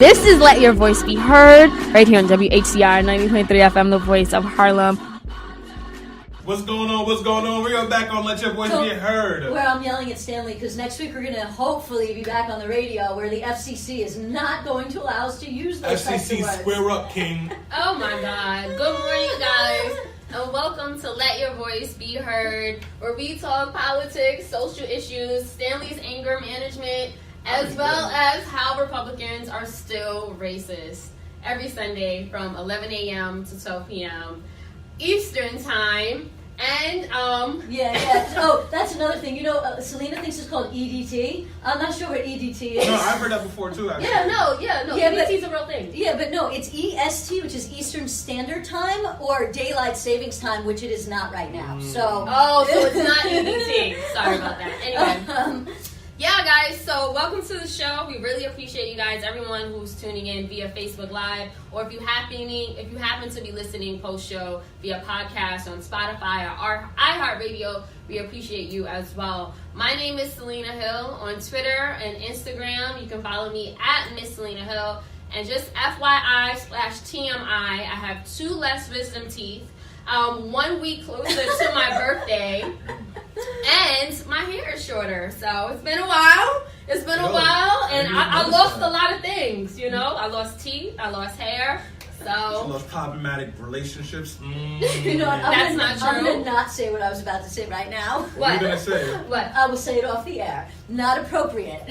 This is Let Your Voice Be Heard, right here on WHCR 90.3 FM, the voice of Harlem. What's going on? What's going on? We are back on Let Your Voice Be Heard. Where I'm yelling at Stanley because next week we're going to hopefully be back on the radio where the FCC is not going to allow us to use those types of FCC words. square up, King. Oh my God. Good morning, guys. And welcome to Let Your Voice Be Heard, where we talk politics, social issues, Stanley's anger management, as well as how Republicans are still racist. Every Sunday from 11 a.m. to 12 p.m. Eastern Time. And, Yeah. Oh, that's another thing. You know, Selena thinks it's called EDT. I'm not sure what EDT is. No, I've heard that before, too, actually. Yeah, EDT is a real thing. Yeah, but no, it's EST, which is Eastern Standard Time, or Daylight Savings Time, which it is not right now. So it's not EDT. Sorry about that. Anyway. Yeah, guys, so welcome to the show. We really appreciate you guys, everyone who's tuning in via Facebook Live, or if you happen to be listening post-show via podcast on Spotify or iHeartRadio, we appreciate you as well. My name is Selena Hill on Twitter and Instagram. You can follow me at Miss Selena Hill. And just FYI/TMI, I have 2 less wisdom teeth, 1 week closer to my birthday. And my hair is shorter, so it's been a while. And I lost a lot of things, you know. I lost teeth, I lost hair, so... She lost problematic relationships. You know what? That's not true. I'm going to not say what I was about to say right now. What are you going to say? What? I will say it off the air. Not appropriate.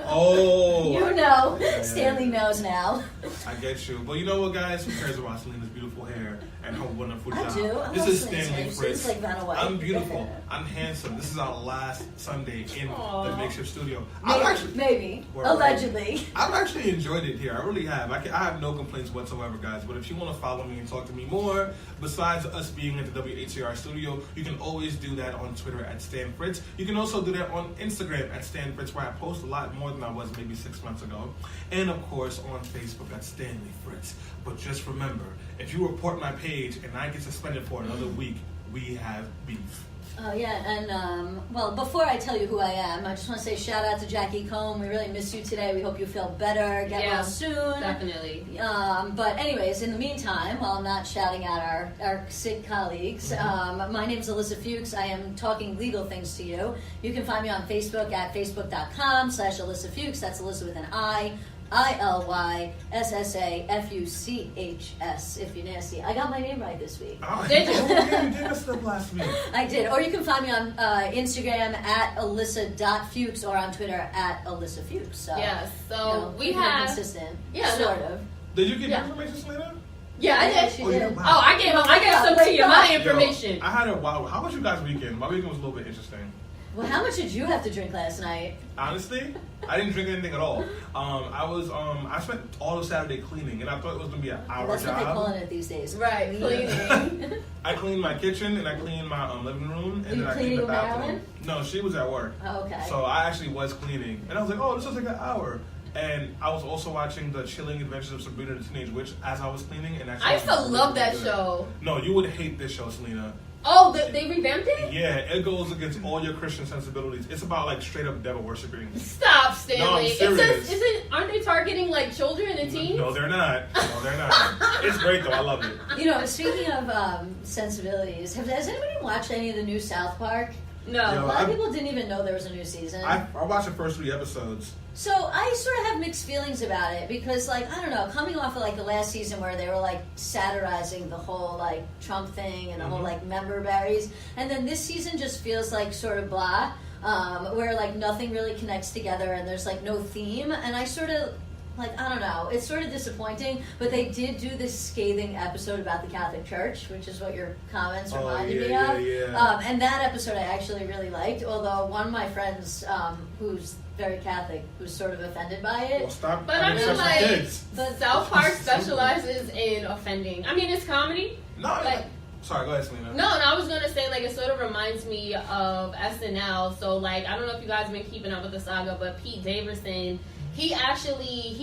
Oh. You know. Yeah. Stanley knows now. I get you. But you know what, guys? Who cares about Selena's beautiful hair and her wonderful job? I do. I This love is Selena's Stanley hair. Fritz. She's like Vanna White. I'm beautiful. I'm handsome. This is our last Sunday in Aww. the makeshift studio. Maybe. Well, Allegedly. I've actually enjoyed it here. I really have. I have no complaints whatsoever, guys. But if you want to follow me and talk to me more, besides us being at the WHCR studio, you can always do that on Twitter at Stan Fritz. You can also do that on Instagram at Stan Fritz, where I post a lot more than I was maybe 6 months ago. And of course on Facebook at Stanley Fritz. But just remember, if you report my page and I get suspended for another week, we have beef. Oh, yeah, and, well, before I tell you who I am, I just want to say shout out to Jackie Combe. We really miss you today. We hope you feel better, get well soon. Definitely. But anyways, in the meantime, while I'm not shouting at our sick colleagues, my name is Alyssa Fuchs. I am talking legal things to you. You can find me on Facebook at facebook.com/Alyssa Fuchs. That's Alyssa with an ILYSSAFUCHS, if you're nasty. I got my name right this week. Oh, Did you? You did us up last week. I did. Or you can find me on Instagram at Alyssa.Fuchs or on Twitter at Alyssa Fuchs. So, we have... consistent. Yeah, sort of. Did you get your information, Selena? Yeah, I did. She did. Wow. Oh, I gave some to you. My information. Yo, I had a wow. How was you guys' weekend? My weekend was a little bit interesting. Well, how much did you have to drink last night? Honestly, I didn't drink anything at all. I spent all of Saturday cleaning, and I thought it was gonna be an hour That's job. what they're calling it these days. Right, cleaning. I cleaned my kitchen and I cleaned my living room, and you then I cleaned cleaning the with bathroom. Marilyn? No, she was at work. Oh, okay. So I actually was cleaning, and I was like, "Oh, this was like an hour." And I was also watching the Chilling Adventures of Sabrina the Teenage Witch as I was cleaning, and actually I used to love that good. show. No, you would hate this show, Selena. Oh, they revamped it? Yeah, it goes against all your Christian sensibilities. It's about like straight up devil worshipping. Stop, Stanley. No, I'm serious. Aren't they targeting like children and teens? No, they're not. It's great though. I love it. You know, speaking of sensibilities, has anybody watched any of the new South Park? No. A lot of people didn't even know there was a new season. I watched the first 3 episodes. So I sort of have mixed feelings about it because, like, I don't know, coming off of like the last season where they were like satirizing the whole like Trump thing and the whole like member berries, and then this season just feels like sort of blah, where like nothing really connects together and there's like no theme, and I sort of. Like, I don't know, it's sort of disappointing, but they did do this scathing episode about the Catholic Church, which is what your comments reminded me of. Yeah. And that episode I actually really liked, although one of my friends who's very Catholic was sort of offended by it. Well, stop. But I mean, like, kids. the South Park specializes in offending. I mean, it's comedy. No, like, sorry, go ahead, Selena. No, I was gonna say, like, it sort of reminds me of SNL. So, like, I don't know if you guys have been keeping up with the saga, but Pete Davidson, he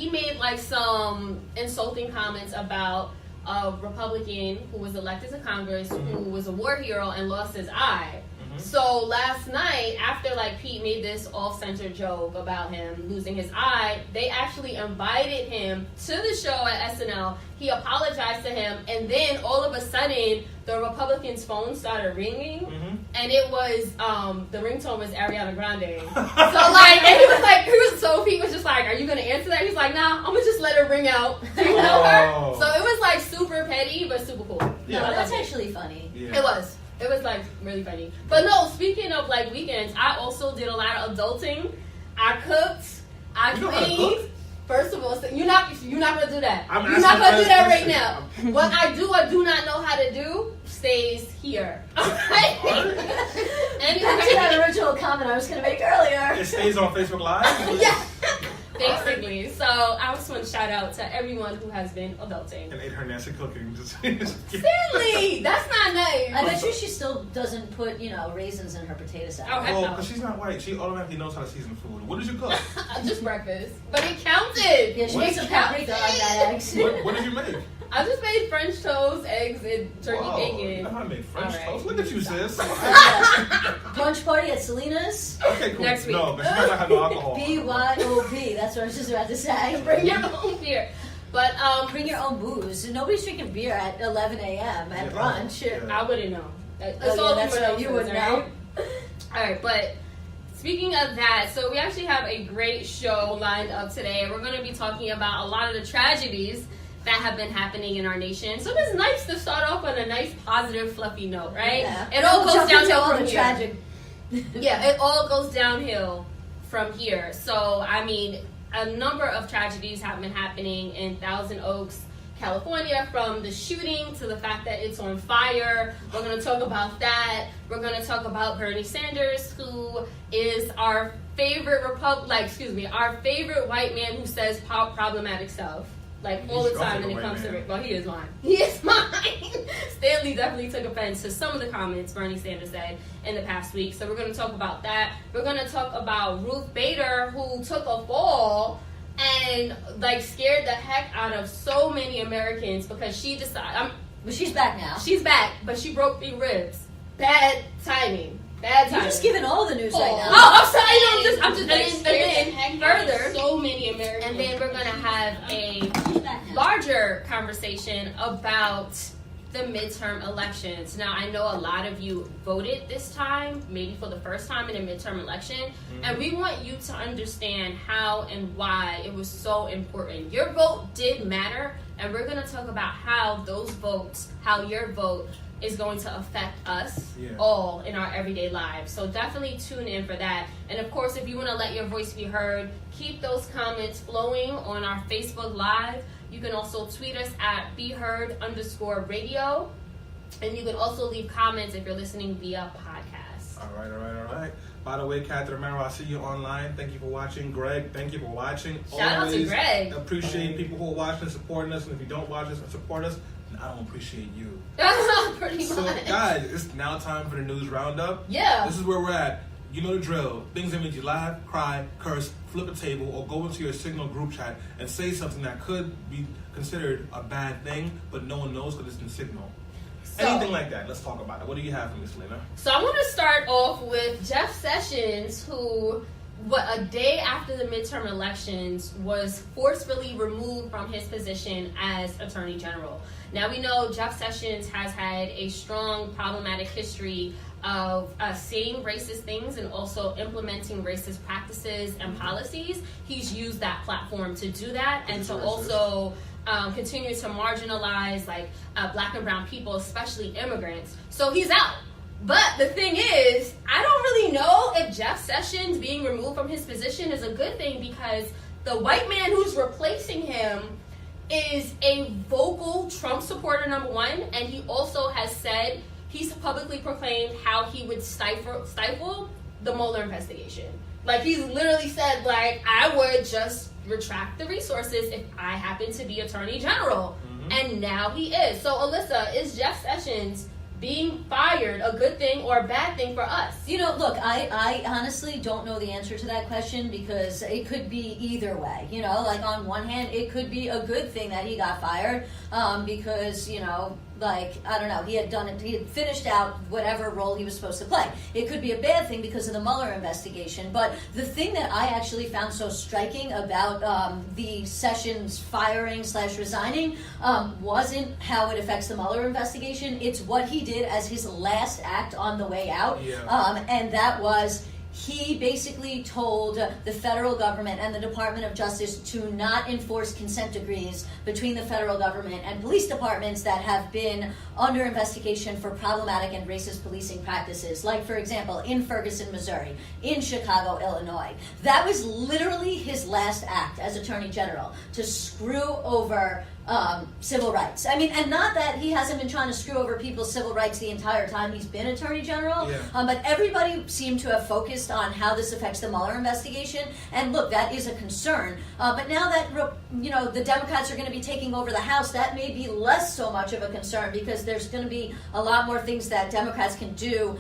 made like some insulting comments about a Republican who was elected to Congress who was a war hero and lost his eye. So last night, after like Pete made this off-center joke about him losing his eye, they actually invited him to the show at SNL. He apologized to him, and then all of a sudden, the Republicans' phone started ringing, and it was the ringtone was Ariana Grande. So like, and Pete was just like, "Are you gonna answer that?" He's like, "Nah, I'm gonna just let it ring out." Do you know her? So it was like super petty, but super cool. Yeah, that's actually funny. Yeah. It was like really funny. But no, speaking of like weekends, I also did a lot of adulting. I cooked. I cleaned. First of all, so you're not gonna do that. You're not gonna do that right now. What I do or do not know how to do stays here. Alright? Anyway, back to that original comment I was gonna make earlier. It stays on Facebook Live? Yeah. Basically. So I just want to shout out to everyone who has been adulting. And ate her nasty cooking. Silly! That's not nice. I bet you she still doesn't put, raisins in her potato salad. Oh, because she's not white. She automatically knows how to season food. What did you cook? Just breakfast. But it counted. Yeah, she made some paprika on that eggs. What did you make? I just made French toast, eggs, and turkey bacon. You know how to make French toast? Look at you, sis. Brunch party at Selena's. Okay, cool. Next week. No, but she might not have no alcohol. BYOB. That's what I was just about to say. Bring your own beer. But bring your own booze. Nobody's drinking beer at 11 a.m. at brunch. I wouldn't know. That's what you would know. All right, but speaking of that, so we actually have a great show lined up today. We're going to be talking about a lot of the tragedies that have been happening in our nation. So it's nice to start off on a nice, positive, fluffy note, right? Yeah. It all goes downhill from the here. Tragic. Yeah, it all goes downhill from here. So, I mean, a number of tragedies have been happening in Thousand Oaks, California, from the shooting to the fact that it's on fire. We're going to talk about that. We're going to talk about Bernie Sanders, who is our favorite our favorite white man who says problematic stuff. Like all the time when it comes to it. Well, he is mine. He is mine. Stanley definitely took offense to some of the comments Bernie Sanders said in the past week. So we're going to talk about that. We're going to talk about Ruth Bader, who took a fall and scared the heck out of so many Americans because she decided. But she's back now. She's back, but she broke 3 ribs. Bad timing. Bad timing. You're just giving all the news right now. Oh, I'm sorry. I'm just and further. So many Americans. And then we're going to have a larger conversation about the midterm elections. Now, I know a lot of you voted this time, maybe for the first time in a midterm election, and we want you to understand how and why it was so important. Your vote did matter, and we're going to talk about how those votes, how your vote is going to affect us all in our everyday lives. So definitely tune in for that. And of course, if you want to let your voice be heard, keep those comments flowing on our Facebook Live. You can also tweet us at BeHeard_radio. And you can also leave comments if you're listening via podcast. All right. By the way, Catherine Merrill, I see you online. Thank you for watching. Greg, thank you for watching. Shout out to Greg. Appreciate people who are watching and supporting us. And if you don't watch us and support us, I don't appreciate you. Pretty much. So, guys, it's now time for the news roundup. Yeah. This is where we're at. You know the drill. Things that make you laugh, cry, curse, flip a table, or go into your Signal group chat and say something that could be considered a bad thing, but no one knows because it's in Signal. So, anything like that. Let's talk about it. What do you have for me, Selena? So I want to start off with Jeff Sessions, who, a day after the midterm elections, was forcefully removed from his position as Attorney General. Now we know Jeff Sessions has had a strong problematic history of saying racist things and also implementing racist practices and policies. He's used that platform to do that and to also continue to marginalize black and brown people, especially immigrants. So he's out. But the thing is, I don't really know if Jeff Sessions being removed from his position is a good thing, because the white man who's replacing him is a vocal Trump supporter, number one, and he also has said, he's publicly proclaimed how he would stifle the Mueller investigation. He's literally said, I would just retract the resources if I happen to be Attorney General. Mm-hmm. And now he is. So, Alyssa, is Jeff Sessions being fired a good thing or a bad thing for us? Look, I honestly don't know the answer to that question, because it could be either way. On one hand, it could be a good thing that he got fired, because, like, I don't know, he had finished out whatever role he was supposed to play. It could be a bad thing because of the Mueller investigation, but the thing that I actually found so striking about the Sessions firing / resigning wasn't how it affects the Mueller investigation. It's what he did as his last act on the way out. And that was, he basically told the federal government and the Department of Justice to not enforce consent decrees between the federal government and police departments that have been under investigation for problematic and racist policing practices. Like, for example, in Ferguson, Missouri, in Chicago, Illinois. That was literally his last act as Attorney General, to screw over civil rights. I mean, and not that he hasn't been trying to screw over people's civil rights the entire time he's been Attorney General, but everybody seemed to have focused on how this affects the Mueller investigation, and look, that is a concern. But now that, you know, the Democrats are going to be taking over the House, that may be less so much of a concern, because there's going to be a lot more things that Democrats can do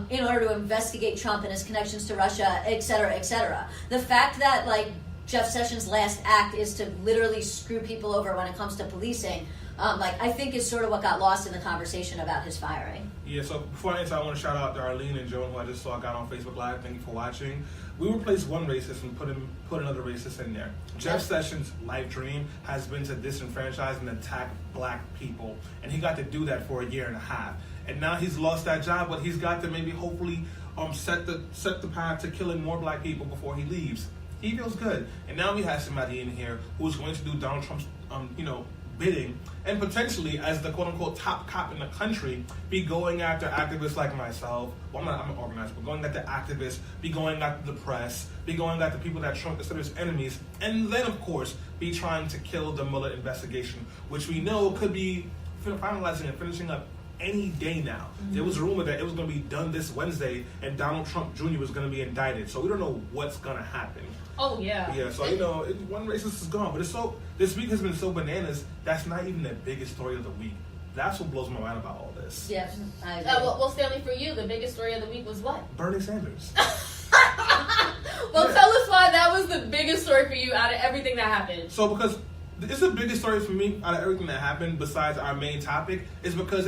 in order to investigate Trump and his connections to Russia, et cetera, et cetera. The fact that, like, Jeff Sessions' last act is to literally screw people over when it comes to policing, I think is sort of what got lost in the conversation about his firing. Yeah, so before I answer, I want to shout out to Arlene and Joan, who I just saw got on Facebook Live. Thank you for watching. We replaced one racist and put another racist in there. Jeff Sessions' life dream has been to disenfranchise and attack black people, and he got to do that for a year and a half. And now he's lost that job, but he's got to maybe hopefully set the path to killing more black people before he leaves. He feels good. And now we have somebody in here who's going to do Donald Trump's, bidding, and potentially, as the quote-unquote top cop in the country, be going after activists like myself. Well, I'm an organizer, but going after activists, be going after the press, be going after people that Trump considers enemies, and then, of course, be trying to kill the Mueller investigation, which we know could be finalizing and finishing up any day now. Mm-hmm. There was a rumor that it was going to be done this Wednesday, and Donald Trump Jr. was going to be indicted. So we don't know what's going to happen. Oh, yeah. Yeah, so, one racist is gone. But this week has been so bananas, that's not even the biggest story of the week. That's what blows my mind about all this. Yeah, I agree. Well, Stanley, for you, the biggest story of the week was what? Bernie Sanders. Well, tell us why that was the biggest story for you out of everything that happened. So, because it's the biggest story for me out of everything that happened besides our main topic, is because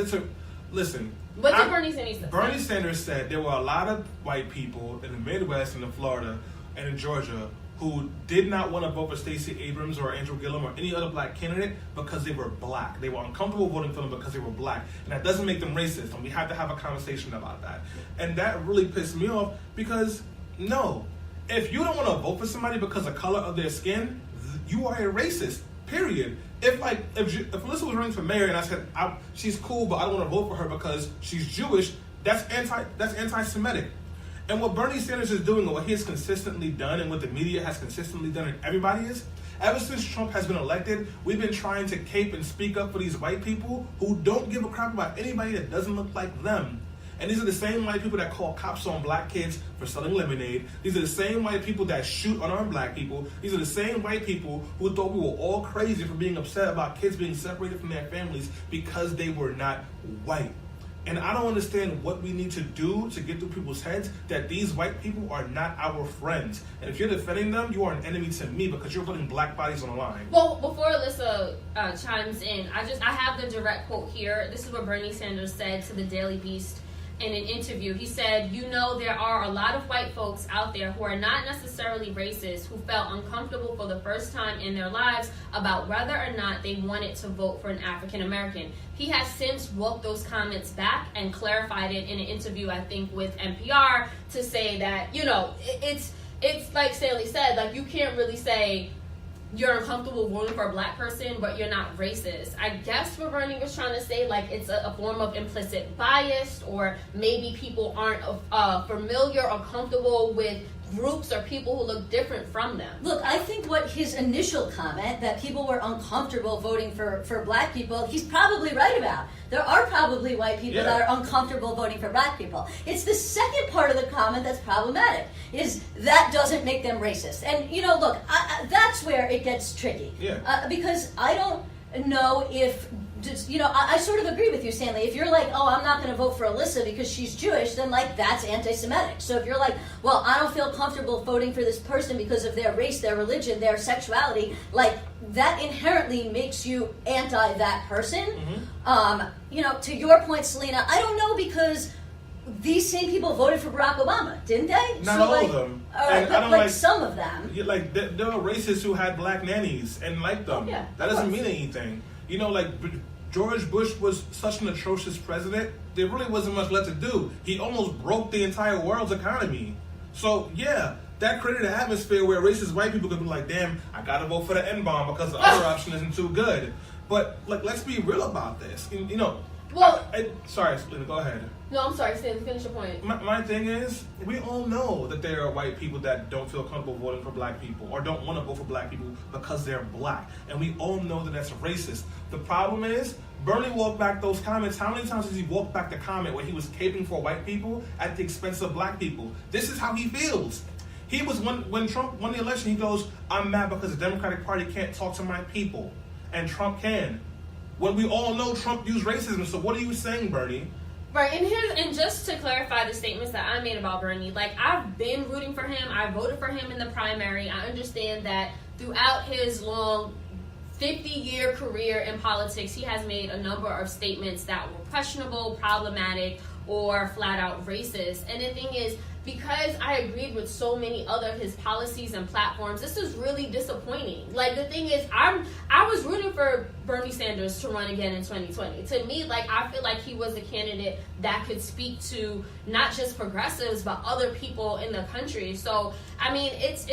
listen. What did Bernie Sanders say? Bernie Sanders said there were a lot of white people in the Midwest and in Florida and in Georgia who did not want to vote for Stacey Abrams or Andrew Gillum or any other black candidate because they were black. They were uncomfortable voting for them because they were black. And that doesn't make them racist, and we have to have a conversation about that. And that really pissed me off because, no, if you don't want to vote for somebody because of the color of their skin, you are a racist, period. If Melissa was running for mayor and I said she's cool, but I don't want to vote for her because she's Jewish, that's anti-Semitic. And what Bernie Sanders is doing, and what he has consistently done, and what the media has consistently done, and everybody is, ever since Trump has been elected, we've been trying to cape and speak up for these white people who don't give a crap about anybody that doesn't look like them. And these are the same white people that call cops on black kids for selling lemonade. These are the same white people that shoot unarmed black people. These are the same white people who thought we were all crazy for being upset about kids being separated from their families because they were not white. And I don't understand what we need to do to get through people's heads that these white people are not our friends. And if you're defending them, you are an enemy to me because you're putting black bodies on the line. Well, before Alyssa chimes in, I have the direct quote here. This is what Bernie Sanders said to the Daily Beast in an interview. He said, there are a lot of white folks out there who are not necessarily racist, who felt uncomfortable for the first time in their lives about whether or not they wanted to vote for an African American. He has since walked those comments back and clarified it in an interview, I think, with NPR, to say that, it's like Stanley said, like, you can't really say you're uncomfortable voting for a black person, but you're not racist. I guess what Bernie was trying to say, like, it's a form of implicit bias, or maybe people aren't familiar or comfortable with groups or people who look different from them. Look, I think what his initial comment, that people were uncomfortable voting for black people, he's probably right about. There are probably white people that are uncomfortable voting for black people. It's the second part of the comment that's problematic, is that doesn't make them racist. And, look, that's where it gets tricky. Yeah. Because I don't know if, you know, I sort of agree with you, Stanley. If you're like, oh, I'm not going to vote for Alyssa because she's Jewish, then like that's anti-Semitic. So if you're like, well, I don't feel comfortable voting for this person because of their race, their religion, their sexuality, like that inherently makes you anti that person. You know, to your point, Selena, I don't know because these same people voted for Barack Obama, didn't they? Not so, all like, of them. All right, And but I don't like some of them. Yeah, like there were racists who had black nannies and liked them. Yeah, that of doesn't course. mean anything. You know, like George Bush was such an atrocious president. There really wasn't much left to do. He almost broke the entire world's economy. So yeah, that created an atmosphere where racist white people could be like, "Damn, I gotta vote for the N-bomb because the other option isn't too good." But like, let's be real about this. You know. Well, sorry, Selena, go ahead. No, I'm sorry, Stanley, finish your point. My thing is, we all know that there are white people that don't feel comfortable voting for black people or don't want to vote for black people because they're black. And we all know that that's racist. The problem is, Bernie walked back those comments. How many times has he walked back the comment where he was caping for white people at the expense of black people? This is how he feels. He was, when Trump won the election, he goes, I'm mad because the Democratic Party can't talk to my people. And Trump can. When we all know Trump used racism, so what are you saying, Bernie? Right, and just to clarify the statements that I made about Bernie, like I've been rooting for him. I voted for him in the primary. I understand that throughout his long 50-year career in politics, he has made a number of statements that were questionable, problematic, or flat out racist. And the thing is, because I agreed with so many other of his policies and platforms, this is really disappointing. Like, the thing is, I was rooting for Bernie Sanders to run again in 2020. To me, like, I feel like he was a candidate that could speak to not just progressives, but other people in the country. So, I mean, it's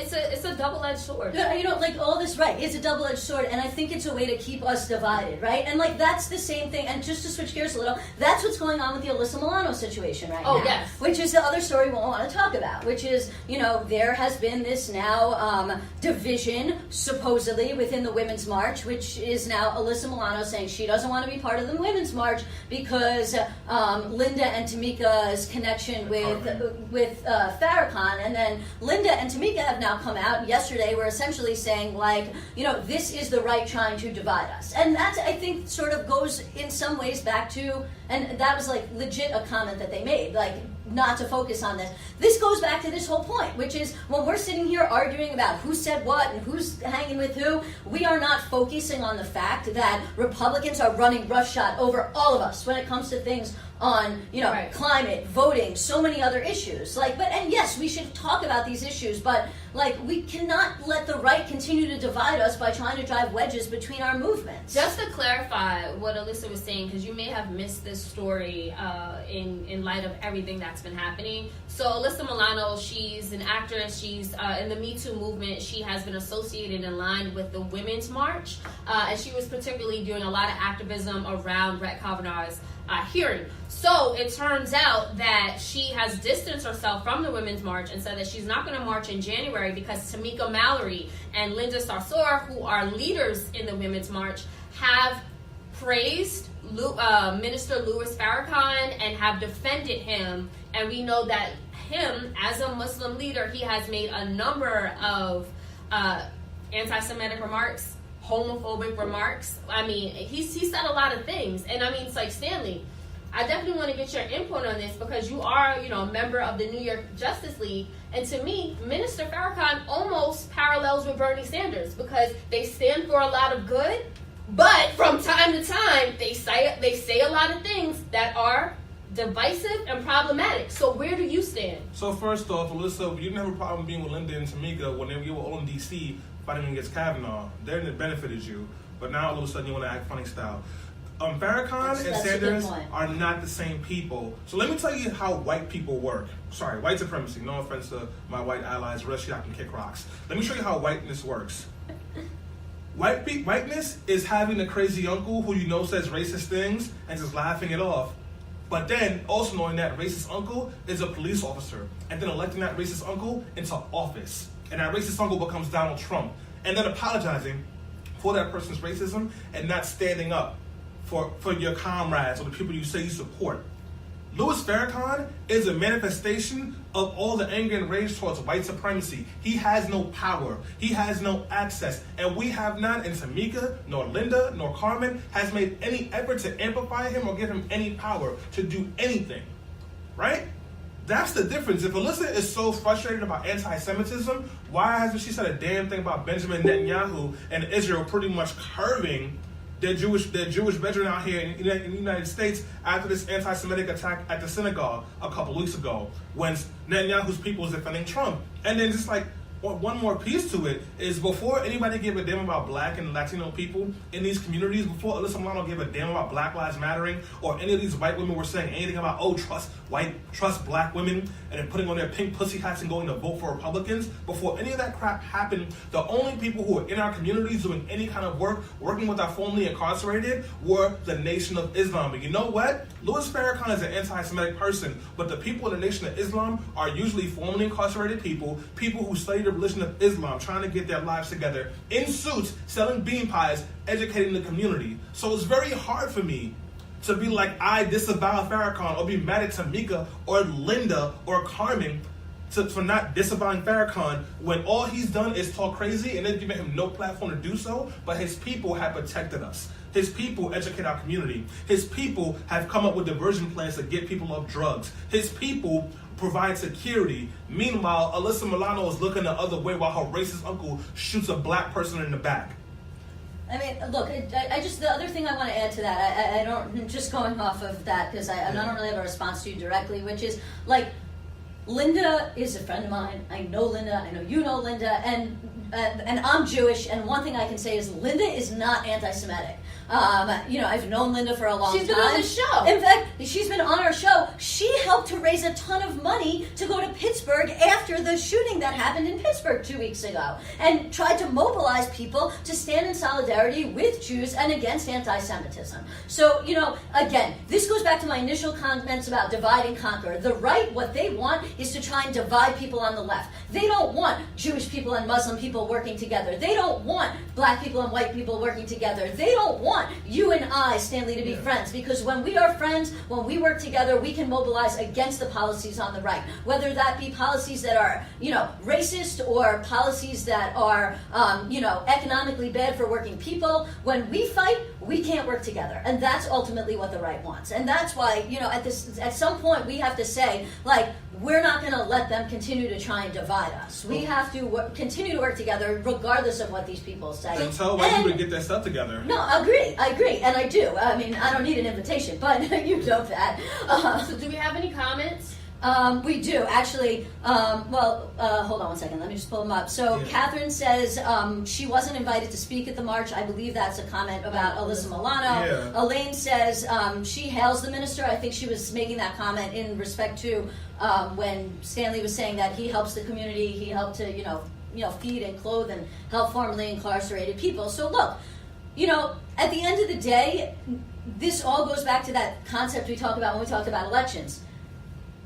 a double-edged sword. You know, like, all this, right, it's a double-edged sword, and I think it's a way to keep us divided, right? And, like, that's the same thing, and just to switch gears a little, that's what's going on with the Alyssa Milano situation right now. Oh, yes. Which is the other story we won't want to talk about, which is, you know, there has been this now division, supposedly, within the Women's March, which is now Alyssa Milano saying she doesn't want to be part of the Women's March because Linda and Tamika's connection with Farrakhan, and then Linda and Tamika have now come out yesterday were essentially saying, like, you know, this is the right trying to divide us. And that, I think, sort of goes in some ways back to, and that was like legit a comment that they made, like, not to focus on this. This goes back to this whole point, which is when we're sitting here arguing about who said what and who's hanging with who, we are not focusing on the fact that Republicans are running roughshod over all of us when it comes to things on, you know, right. Climate, voting, so many other issues. Like, but, and yes, we should talk about these issues, but like, we cannot let the right continue to divide us by trying to drive wedges between our movements. Just to clarify what Alyssa was saying, because you may have missed this story in light of everything that's been happening. So Alyssa Milano, she's an actress. She's in the Me Too movement. She has been associated in line with the Women's March, and she was particularly doing a lot of activism around Brett Kavanaugh's hearing. So it turns out that she has distanced herself from the Women's March and said that she's not going to march in January because Tamika Mallory and Linda Sarsour, who are leaders in the Women's March, have praised Minister Louis Farrakhan and have defended him. And we know that him, as a Muslim leader, he has made a number of anti-Semitic remarks, homophobic remarks. I mean, he said a lot of things. And I mean, it's like, Stanley, I definitely want to get your input on this because you are, you know, a member of the New York Justice League. And to me, Minister Farrakhan almost parallels with Bernie Sanders because they stand for a lot of good, but from time to time, they say a lot of things that are divisive and problematic. So where do you stand? So first off, Alyssa, you didn't have a problem being with Linda and Tamika when you were all in D.C. fighting against Kavanaugh. It benefited you. But now all of a sudden you want to act funny style. Farrakhan and Sanders are not the same people. So let me tell you how white people work. Sorry, white supremacy. No offense to my white allies. Rest y'all can kick rocks. Let me show you how whiteness works. Whiteness is having a crazy uncle who you know says racist things and just laughing it off. But then also knowing that racist uncle is a police officer and then electing that racist uncle into office. And that racist uncle becomes Donald Trump. And then apologizing for that person's racism and not standing up for your comrades or the people you say you support. Louis Farrakhan is a manifestation of all the anger and rage towards white supremacy. He has no power. He has no access. And we have not, and Tamika, nor Linda, nor Carmen has made any effort to amplify him or give him any power to do anything. Right? That's the difference. If Alyssa is so frustrated about anti-Semitism, why hasn't she said a damn thing about Benjamin Netanyahu and Israel pretty much curving their Jewish brethren out here in the United States after this anti-Semitic attack at the synagogue a couple weeks ago when Netanyahu's people was defending Trump? And then just like one more piece to it is before anybody gave a damn about black and Latino people in these communities, before Alyssa Milano gave a damn about Black Lives Mattering or any of these white women were saying anything about, trust black women and then putting on their pink pussy hats and going to vote for Republicans, before any of that crap happened, the only people who were in our communities doing any kind of work, working with our formerly incarcerated, were the Nation of Islam. And you know what? Louis Farrakhan is an anti-Semitic person, but the people in the Nation of Islam are usually formerly incarcerated people who study the religion of Islam, trying to get their lives together, in suits, selling bean pies, educating the community. So it's very hard for me to be like, I disavow Farrakhan, or be mad at Tamika, or Linda, or Carmen, for not disavowing Farrakhan, when all he's done is talk crazy, and they've given him no platform to do so, but his people have protected us. His people educate our community. His people have come up with diversion plans to get people off drugs. His people provide security. Meanwhile, Alyssa Milano is looking the other way while her racist uncle shoots a black person in the back. I mean, look, I just, the other thing I want to add to that, I don't, just going off of that, because I don't really have a response to you directly, which is, like, Linda is a friend of mine. I know Linda. I know you know Linda. And I'm Jewish, and one thing I can say is Linda is not anti-Semitic. I've known Linda for a long time. She's been on the show. In fact, she's been on our show. She helped to raise a ton of money to go to Pittsburgh after the shooting that happened in Pittsburgh 2 weeks ago, and tried to mobilize people to stand in solidarity with Jews and against anti-Semitism. So, again, this goes back to my initial comments about divide and conquer. The right, what they want is to try and divide people on the left. They don't want Jewish people and Muslim people working together. They don't want black people and white people working together. They don't want you and I, Stanley, to be friends, because when we are friends, when we work together, we can mobilize against the policies on the right, whether that be policies that are, racist, or policies that are, economically bad for working people. When we fight, we can't work together, and that's ultimately what the right wants. And that's why, at some point, we have to say, like, we're not going to let them continue to try and divide us. We have to continue to work together, regardless of what these people say. And tell white people to get their stuff together. No, I agree, and I do. I mean, I don't need an invitation, but you know that. So do we have any comments? We do, actually. Hold on one second. Let me just pull them up. So Catherine says she wasn't invited to speak at the march. I believe that's a comment about Alyssa Milano. Yeah. Elaine says she hails the minister. I think she was making that comment in respect to when Stanley was saying that he helps the community. He helped to, feed and clothe and help formerly incarcerated people. So look, at the end of the day, this all goes back to that concept we talk about when we talk about elections.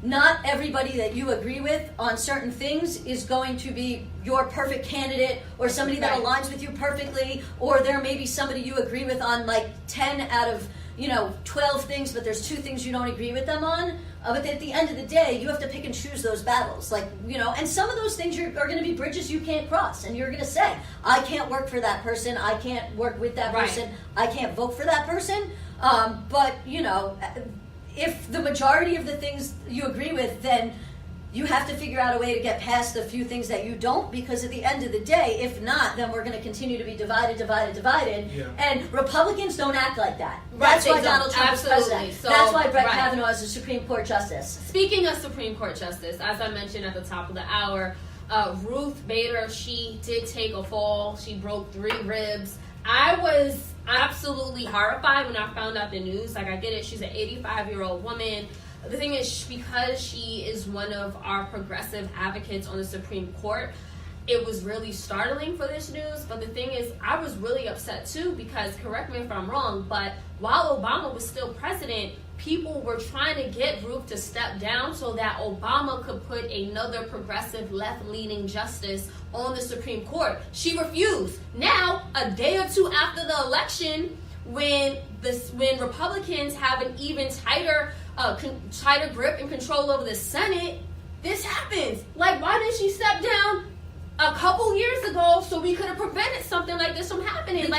Not everybody that you agree with on certain things is going to be your perfect candidate, or somebody that aligns with you perfectly, or there may be somebody you agree with on like 10 out of 12 things, but there's 2 things you don't agree with them on. But at the end of the day, you have to pick and choose those battles. And some of those things are going to be bridges you can't cross. And you're going to say, I can't work for that person. I can't work with that person. I can't vote for that person. But if the majority of the things you agree with, then you have to figure out a way to get past the few things that you don't, because at the end of the day, if not, then we're going to continue to be divided. Yeah. And Republicans don't act like that. Right, That's why Donald Trump is president. So, that's why Brett Kavanaugh is a Supreme Court justice. Speaking of Supreme Court justice, as I mentioned at the top of the hour, Ruth Bader, she did take a fall. She broke 3 ribs. I was absolutely horrified when I found out the news. Like, I get it, she's an 85-year-old woman. The thing is, because she is one of our progressive advocates on the Supreme Court, it was really startling for this news. But the thing is, I was really upset too, because, correct me if I'm wrong, but while Obama was still president, people were trying to get Ruth to step down so that Obama could put another progressive left-leaning justice on the Supreme Court. She refused. Now, a day or 2 after the election, when Republicans have an even tighter tighter grip and control over the Senate, this happens. Like, why didn't she step down a couple years ago so we could have prevented something like this from happening?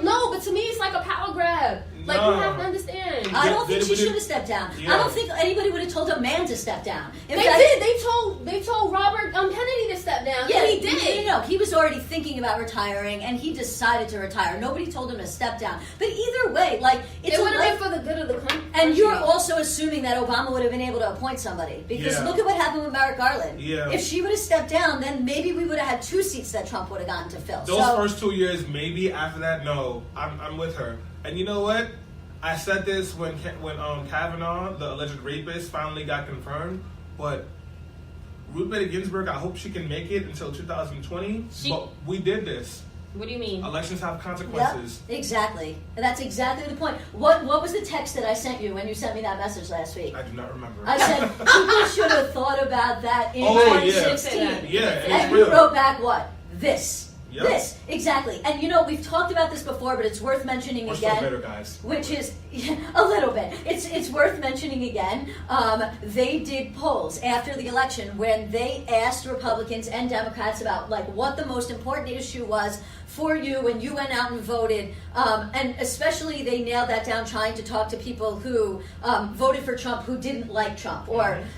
No, but to me it's like a power grab. Like, you have to understand. I don't think she should have stepped down. Yeah. I don't think anybody would have told a man to step down. They did. They told Robert Kennedy to step down. Yeah, he did. No, he was already thinking about retiring, and he decided to retire. Nobody told him to step down. But either way, like, it's it would have been for the good of the country. And you're also assuming that Obama would have been able to appoint somebody. Because look at what happened with Merrick Garland. Yeah. If she would have stepped down, then maybe we would have had 2 seats that Trump would have gotten to fill. Those first 2 years, maybe. After that, no. I'm with her. And you know what? I said this when Kavanaugh, the alleged rapist, finally got confirmed. But Ruth Bader Ginsburg, I hope she can make it until 2020. But we did this. What do you mean? Elections have consequences. Yep, exactly. And that's exactly the point. What was the text that I sent you when you sent me that message last week? I do not remember. I said, people should have thought about that in Oh, 2016. Yeah, And you wrote back what? This. Yep. This, exactly. And you know, we've talked about this before, but it's worth mentioning We're again. still bitter, guys. Which is a little bit. It's worth mentioning again. They did polls after the election when they asked Republicans and Democrats about like what the most important issue was for you when you went out and voted. And especially they nailed that down trying to talk to people who voted for Trump who didn't like Trump.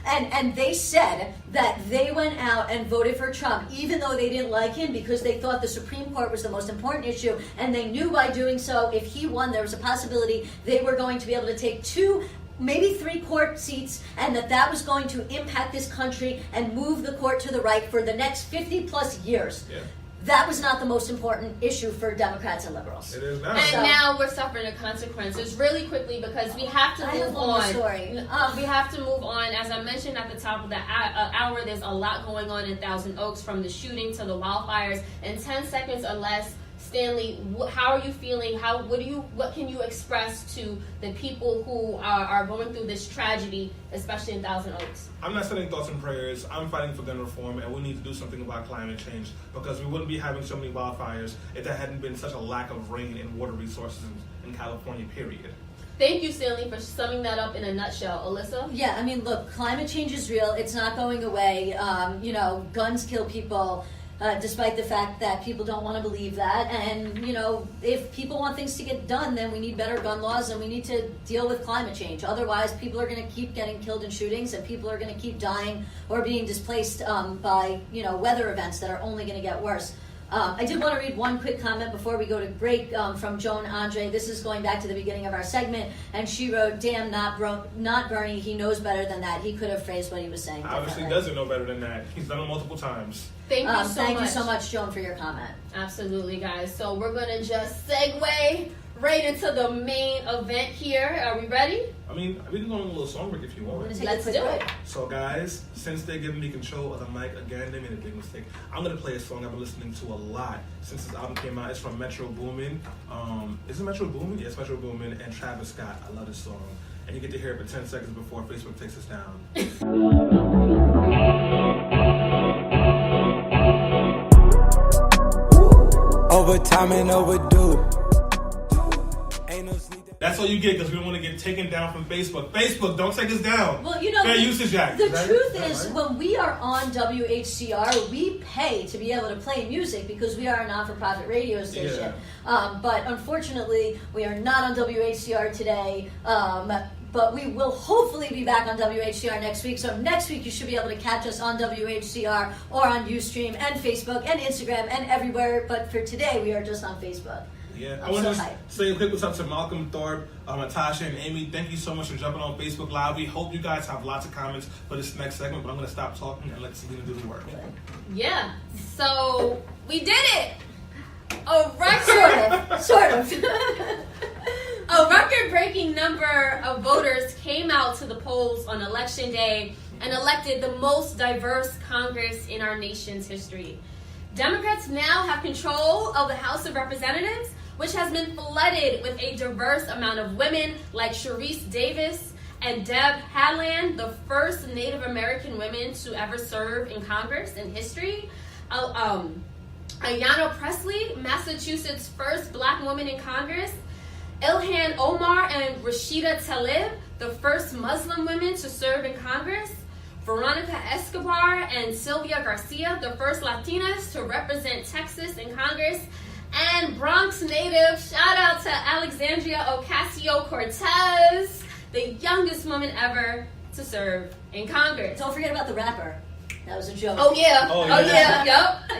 And they said that they went out and voted for Trump even though they didn't like him because they thought the Supreme Court was the most important issue, and they knew by doing so if he won there was a possibility they were going to be able to take 2, maybe 3 court seats, and that was going to impact this country and move the court to the right for the next 50 plus years. Yeah. That was not the most important issue for Democrats and liberals. It is now. And now we're suffering the consequences really quickly because we have to move on. We have to move on. As I mentioned at the top of the hour, there's a lot going on in Thousand Oaks, from the shooting to the wildfires. In 10 seconds or less, Stanley, how are you feeling? What can you express to the people who are going through this tragedy, especially in Thousand Oaks? I'm not sending thoughts and prayers. I'm fighting for gun reform, and we need to do something about climate change because we wouldn't be having so many wildfires if there hadn't been such a lack of rain and water resources in California, period. Thank you, Stanley, for summing that up in a nutshell. Alyssa? Yeah, I mean, look, climate change is real. It's not going away. Guns kill people. Despite the fact that people don't want to believe that. And, if people want things to get done, then we need better gun laws and we need to deal with climate change. Otherwise, people are going to keep getting killed in shootings and people are going to keep dying or being displaced by, weather events that are only going to get worse. I did want to read one quick comment before we go to break from Joan Andre. This is going back to the beginning of our segment, and she wrote, "Damn, not Bernie. He knows better than that. He could have phrased what he was saying Obviously doesn't know better than that. He's done it multiple times." Thank you so much, Joan, for your comment. Absolutely, guys. So we're going to just segue right into the main event here. Are we ready? I mean, we can go on a little song break if you want. Let's do it. So, guys, since they're giving me control of the mic again, they made a big mistake. I'm going to play a song I've been listening to a lot since this album came out. It's from Metro Boomin. Is it Metro Boomin? Yes, Metro Boomin and Travis Scott. I love this song. And you get to hear it for 10 seconds before Facebook takes us down. Overtime and overdue. That's all you get because we don't want to get taken down from Facebook. Facebook, don't take us down. Well, Fair usage act. The truth is, when we are on WHCR, we pay to be able to play music because we are a not-for-profit radio station. Yeah. But unfortunately, we are not on WHCR today. But we will hopefully be back on WHCR next week. So next week you should be able to catch us on WHCR or on Ustream and Facebook and Instagram and everywhere. But for today, we are just on Facebook. Yeah, I want to say a quick what's up to Malcolm Thorpe, Natasha, and Amy. Thank you so much for jumping on Facebook Live. We hope you guys have lots of comments for this next segment, but I'm going to stop talking and let Selena do the work. Yeah, so we did it! A record! Sort of. A record-breaking number of voters came out to the polls on Election Day and elected the most diverse Congress in our nation's history. Democrats now have control of the House of Representatives, which has been flooded with a diverse amount of women like Sharice Davis and Deb Haaland, the first Native American women to ever serve in Congress in history. Ayanna Pressley, Massachusetts' first black woman in Congress. Ilhan Omar and Rashida Tlaib, the first Muslim women to serve in Congress. Veronica Escobar and Sylvia Garcia, the first Latinas to represent Texas in Congress. And Bronx native, shout out to Alexandria Ocasio-Cortez, the youngest woman ever to serve in Congress. Don't forget about the rapper. That was a joke. Oh yeah. Oh, yeah.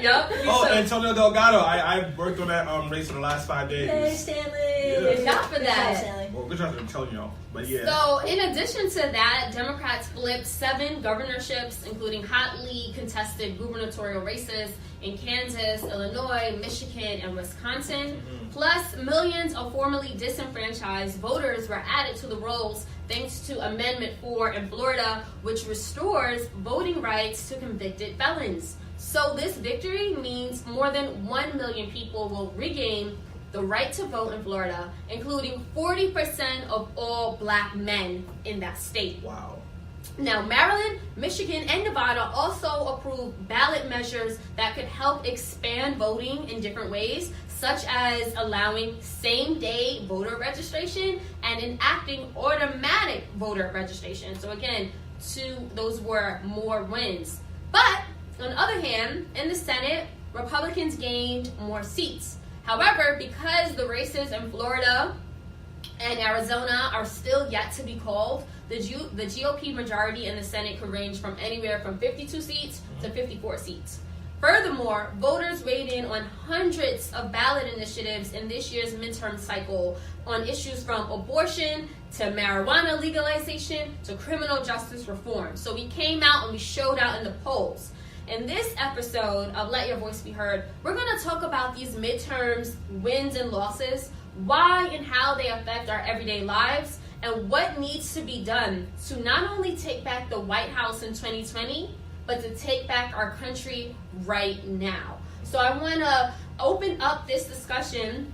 Yep. Oh, Antonio Delgado. I worked on that race for the last 5 days. Hey, Stanley. Yeah. Good job for Good job, that. Stanley. Well, good job for telling y'all. But yeah. So, in addition to that, Democrats flipped 7 governorships, including hotly contested gubernatorial races in Kansas, Illinois, Michigan, and Wisconsin. Plus, millions of formerly disenfranchised voters were added to the rolls thanks to Amendment 4 in Florida, which restores voting rights to convicted felons. So, this victory means more than 1 million people will regain the right to vote in Florida, including 40% of all black men in that state. Wow. Now, Maryland, Michigan, and Nevada also approved ballot measures that could help expand voting in different ways, such as allowing same-day voter registration and enacting automatic voter registration. So again, those were more wins. But, on the other hand, in the Senate, Republicans gained more seats. However, because the races in Florida and Arizona are still yet to be called, the GOP majority in the Senate could range from anywhere from 52 seats to 54 seats. Furthermore, voters weighed in on hundreds of ballot initiatives in this year's midterm cycle on issues from abortion to marijuana legalization to criminal justice reform. So we came out and we showed out in the polls. In this episode of Let Your Voice Be Heard, we're going to talk about these midterms, wins and losses, why and how they affect our everyday lives, and what needs to be done to not only take back the White House in 2020, but to take back our country right now. So I want to open up this discussion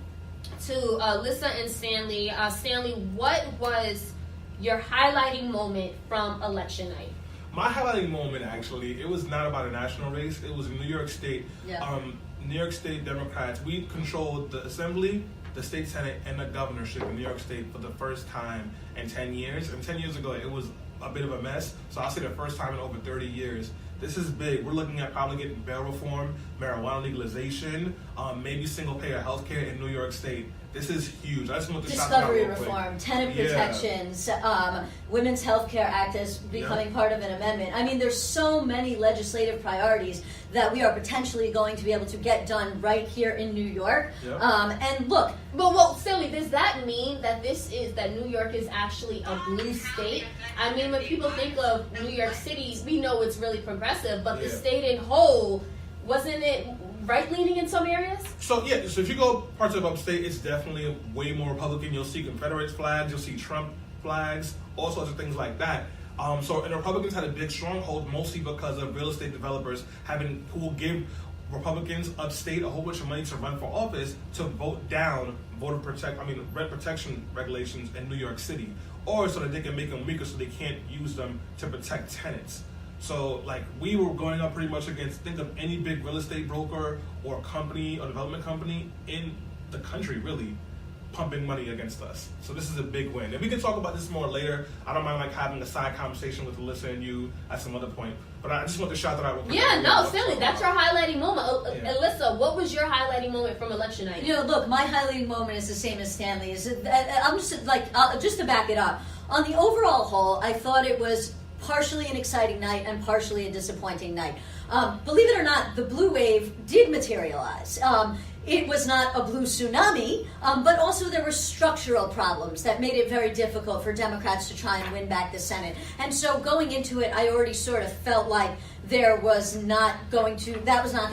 to Lissa and Stanley. Stanley, what was your highlighting moment from election night? My highlighting moment, actually, it was not about a national race. It was in New York State. Yeah. New York State Democrats, we controlled the Assembly, the State Senate, and the governorship in New York State for the first time in 10 years. And 10 years ago, it was a bit of a mess. So I'll say the first time in over 30 years. This is big. We're looking at probably getting bail reform, marijuana legalization, maybe single-payer health care in New York State. This is huge. I just want to shout that out Discovery real quick. reform, tenant protections, Women's Health Care Act as becoming part of an amendment. I mean, there's so many legislative priorities that we are potentially going to be able to get done right here in New York. And look, Well, Stanley, does that mean that that New York is actually a blue state? I mean, when people think of New York City, we know it's really progressive, but the state in whole, wasn't it right-leaning in some areas? So if you go parts of upstate, it's definitely way more Republican. You'll see Confederate flags, you'll see Trump flags, all sorts of things like that. And Republicans had a big stronghold, mostly because of real estate developers who will give Republicans upstate a whole bunch of money to run for office to vote down rent protection regulations in New York City, or so that they can make them weaker so they can't use them to protect tenants. So, we were going up pretty much against, think of any big real estate broker or company or development company in the country, really, pumping money against us. So this is a big win. And we can talk about this more later. I don't mind, having a side conversation with Alyssa and you at some other point. But I just want to shout that out real quick. Yeah, no, Stanley, that's your highlighting moment. Alyssa, what was your highlighting moment from election night? look, my highlighting moment is the same as Stanley's. I'm just to back it up. On the overall whole, I thought it was partially an exciting night and partially a disappointing night. Believe it or not, the blue wave did materialize. It was not a blue tsunami, but also there were structural problems that made it very difficult for Democrats to try and win back the Senate. And so going into it, I already sort of felt like that was not going to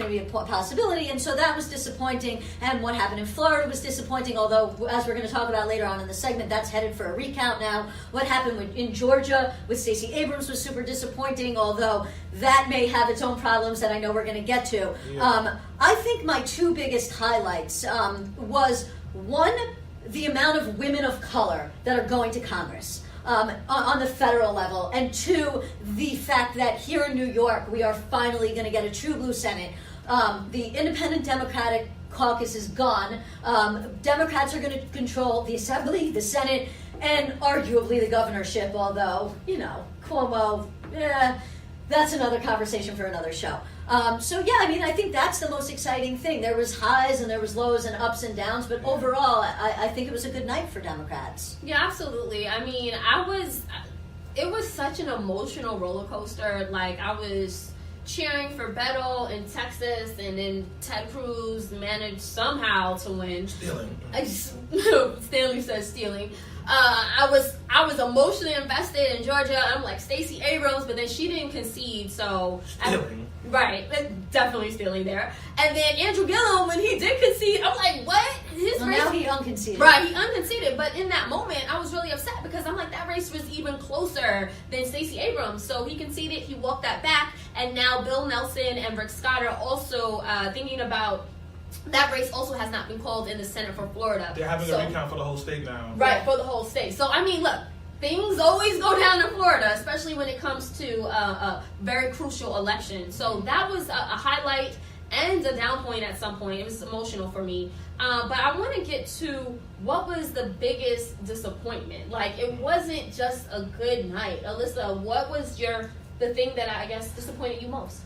be a possibility, and so that was disappointing. And what happened in Florida was disappointing, although, as we're going to talk about later on in the segment, that's headed for a recount now. What happened in Georgia with Stacey Abrams was super disappointing, although that may have its own problems that I know we're going to get to. I think my two biggest highlights was, one, the amount of women of color that are going to Congress. On the federal level, and two, the fact that here in New York we are finally going to get a true blue Senate. The independent Democratic caucus is gone. Democrats are going to control the Assembly, the Senate, and arguably the governorship, although, Cuomo, that's another conversation for another show. So yeah, I mean, I think that's the most exciting thing. There was highs and there was lows and ups and downs, but overall, I think it was a good night for Democrats. Yeah, absolutely. I mean, it was such an emotional roller coaster. Like, I was cheering for Beto in Texas, and then Ted Cruz managed somehow to win. Stealing. Stanley says stealing. I was emotionally invested in Georgia. I'm like Stacey Abrams, but then she didn't concede, so Stealing. Right, definitely stealing there. And then Andrew Gillum, when he did concede, I'm like, what? His race, now he unconceded. Right, he unconceded. But in that moment, I was really upset because I'm like, that race was even closer than Stacey Abrams. So he conceded, he walked that back, and now Bill Nelson and Rick Scott are also thinking about that race also has not been called in the Senate for Florida. They're having a recount for the whole state now. Right, for the whole state. So, I mean, look, things always go down in Florida, especially when it comes to a very crucial election. So that was a highlight and a down point at some point. It was emotional for me. But I want to get to what was the biggest disappointment. Like, it wasn't just a good night. Alyssa, what was the thing that I guess disappointed you most?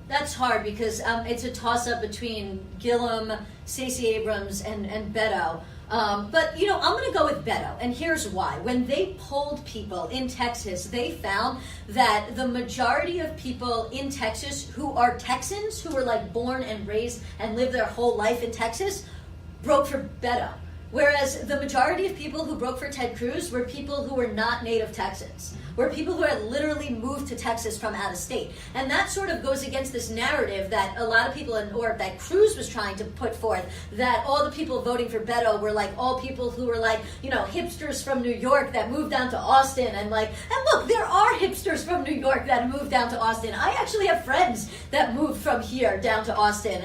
That's hard because it's a toss-up between Gillum, Stacey Abrams, and Beto. But, I'm going to go with Beto, and here's why. When they polled people in Texas, they found that the majority of people in Texas who are Texans, who were like born and raised and lived their whole life in Texas, broke for Beto. Whereas the majority of people who broke for Ted Cruz were people who were not native Texans, were people who had literally moved to Texas from out of state. And that sort of goes against this narrative that a lot of people, or that Cruz was trying to put forth, that all the people voting for Beto were like all people who were like, hipsters from New York that moved down to Austin. And look, there are hipsters from New York that moved down to Austin. I actually have friends that moved from here down to Austin.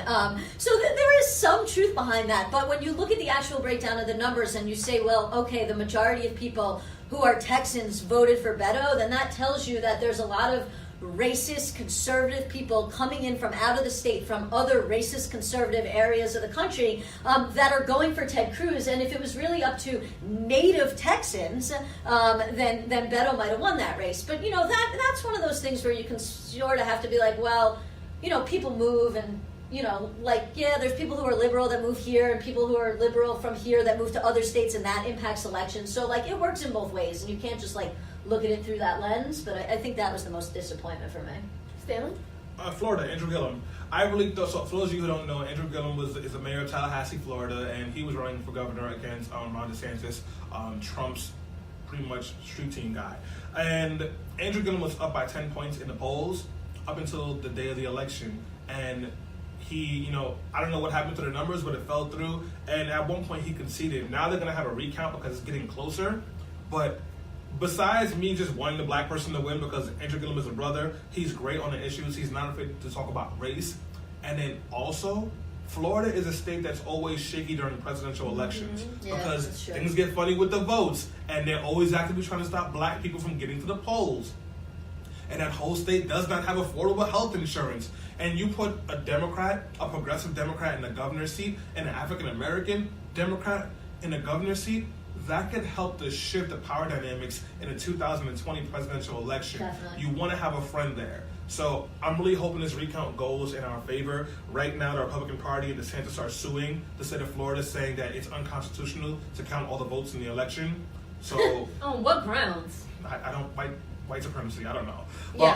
So there is some truth behind that. But when you look at the actual breakdown of the numbers and you say, well, okay, the majority of people who are Texans voted for Beto, then that tells you that there's a lot of racist, conservative people coming in from out of the state, from other racist, conservative areas of the country that are going for Ted Cruz. And if it was really up to native Texans, then Beto might have won that race. But, that's one of those things where you can sort of have to be like, well, people move and, there's people who are liberal that move here and people who are liberal from here that move to other states, and that impacts elections. So, it works in both ways, and you can't just, look at it through that lens. But I think that was the most disappointment for me. Stanley? Florida, Andrew Gillum. I really thought, so for those of you who don't know, Andrew Gillum is the mayor of Tallahassee, Florida, and he was running for governor against Ron DeSantis, Trump's pretty much street team guy. And Andrew Gillum was up by 10 points in the polls up until the day of the election. And he, I don't know what happened to the numbers, but it fell through. And at one point he conceded. Now they're going to have a recount because it's getting closer. But besides me just wanting the black person to win because Andrew Gillum is a brother, he's great on the issues. He's not afraid to talk about race. And then also, Florida is a state that's always shaky during presidential elections because things get funny with the votes. And they're always actively trying to stop black people from getting to the polls. And that whole state does not have affordable health insurance. And you put a Democrat, a progressive Democrat in the governor's seat, and an African-American Democrat in the governor's seat, that could help to shift the power dynamics in the 2020 presidential election. Definitely. You want to have a friend there. So I'm really hoping this recount goes in our favor. Right now, the Republican Party and DeSantis are suing the state of Florida, saying that it's unconstitutional to count all the votes in the election. So on what grounds? I don't white supremacy, I don't know. But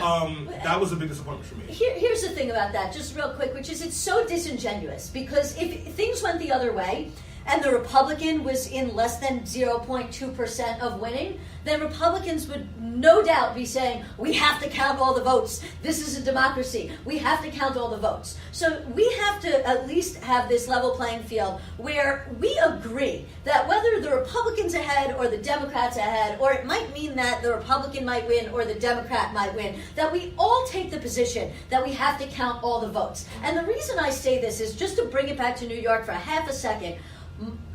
that was a big disappointment for me. Here's the thing about that, just real quick, which is it's so disingenuous, because if things went the other way and the Republican was in less than 0.2% of winning, then Republicans would no doubt be saying, we have to count all the votes. This is a democracy. We have to count all the votes. So we have to at least have this level playing field where we agree that whether the Republican's ahead or the Democrat's ahead, or it might mean that the Republican might win or the Democrat might win, that we all take the position that we have to count all the votes. And the reason I say this is just to bring it back to New York for half a second.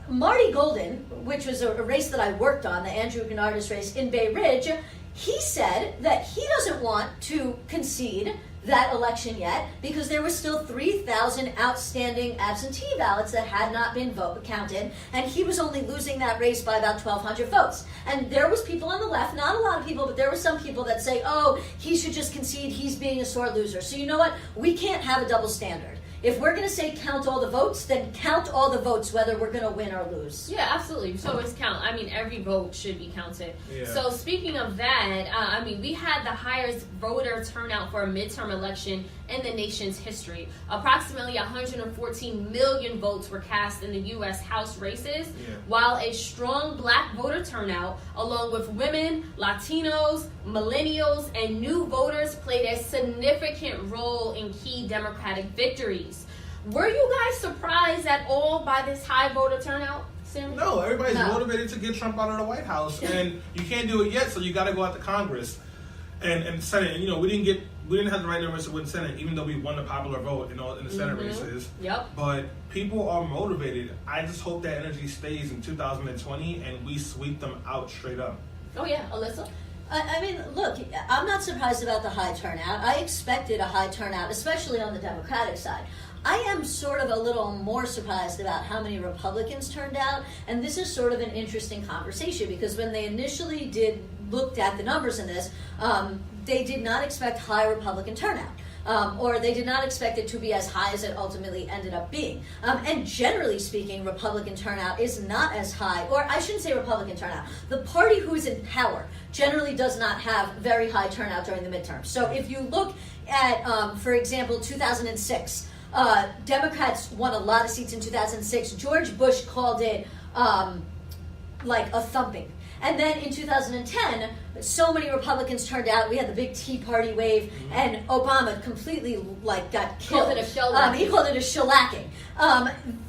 Marty Golden, which was a race that I worked on, the Andrew Gennardis race in Bay Ridge, he said that he doesn't want to concede that election yet because there were still 3,000 outstanding absentee ballots that had not been counted, and he was only losing that race by about 1,200 votes. And there was people on the left, not a lot of people, but there were some people that say, oh, he should just concede, he's being a sore loser. So you know what? We can't have a double standard. If we're going to say count all the votes, then count all the votes, whether we're going to win or lose. Yeah, absolutely. So it's count. I mean, every vote should be counted. Yeah. So speaking of that, we had the highest voter turnout for a midterm election in the nation's history. Approximately 114 million votes were cast in the U.S. House races, while a strong black voter turnout, along with women, Latinos, millennials, and new voters, played a significant role in key Democratic victories. Were you guys surprised at all by this high voter turnout, Sam? No, everybody's motivated to get Trump out of the White House, and you can't do it yet, so you got to go out to Congress and Senate. And we didn't have the right numbers to win Senate, even though we won the popular vote in the Senate races. Yep. But people are motivated. I just hope that energy stays in 2020, and we sweep them out straight up. Oh yeah, Alyssa. I mean, look, I'm not surprised about the high turnout. I expected a high turnout, especially on the Democratic side. I am sort of a little more surprised about how many Republicans turned out, and this is sort of an interesting conversation because when they initially looked at the numbers in this, they did not expect high Republican turnout. Or they did not expect it to be as high as it ultimately ended up being. And generally speaking, Republican turnout is not as high, or I shouldn't say Republican turnout. The party who is in power generally does not have very high turnout during the midterms. So if you look at, for example, 2006, Democrats won a lot of seats in 2006. George Bush called it like a thumping. And then in 2010, so many Republicans turned out. We had the big Tea Party wave, and Obama completely got killed. He called it a shellacking.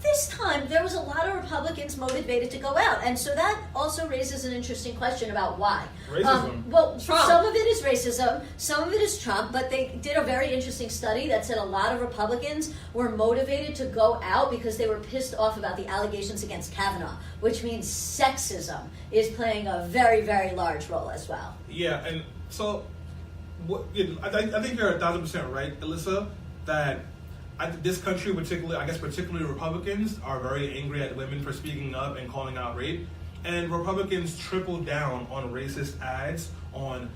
This time, there was a lot of Republicans motivated to go out, and so that also raises an interesting question about why. Racism. Trump. Some of it is racism, some of it is Trump, but they did a very interesting study that said a lot of Republicans were motivated to go out because they were pissed off about the allegations against Kavanaugh, which means sexism is playing a very, very large role as well. Yeah, and so I think you're 1,000% right, Alyssa, that this country, particularly Republicans, are very angry at women for speaking up and calling out rape. And Republicans tripled down on racist ads, on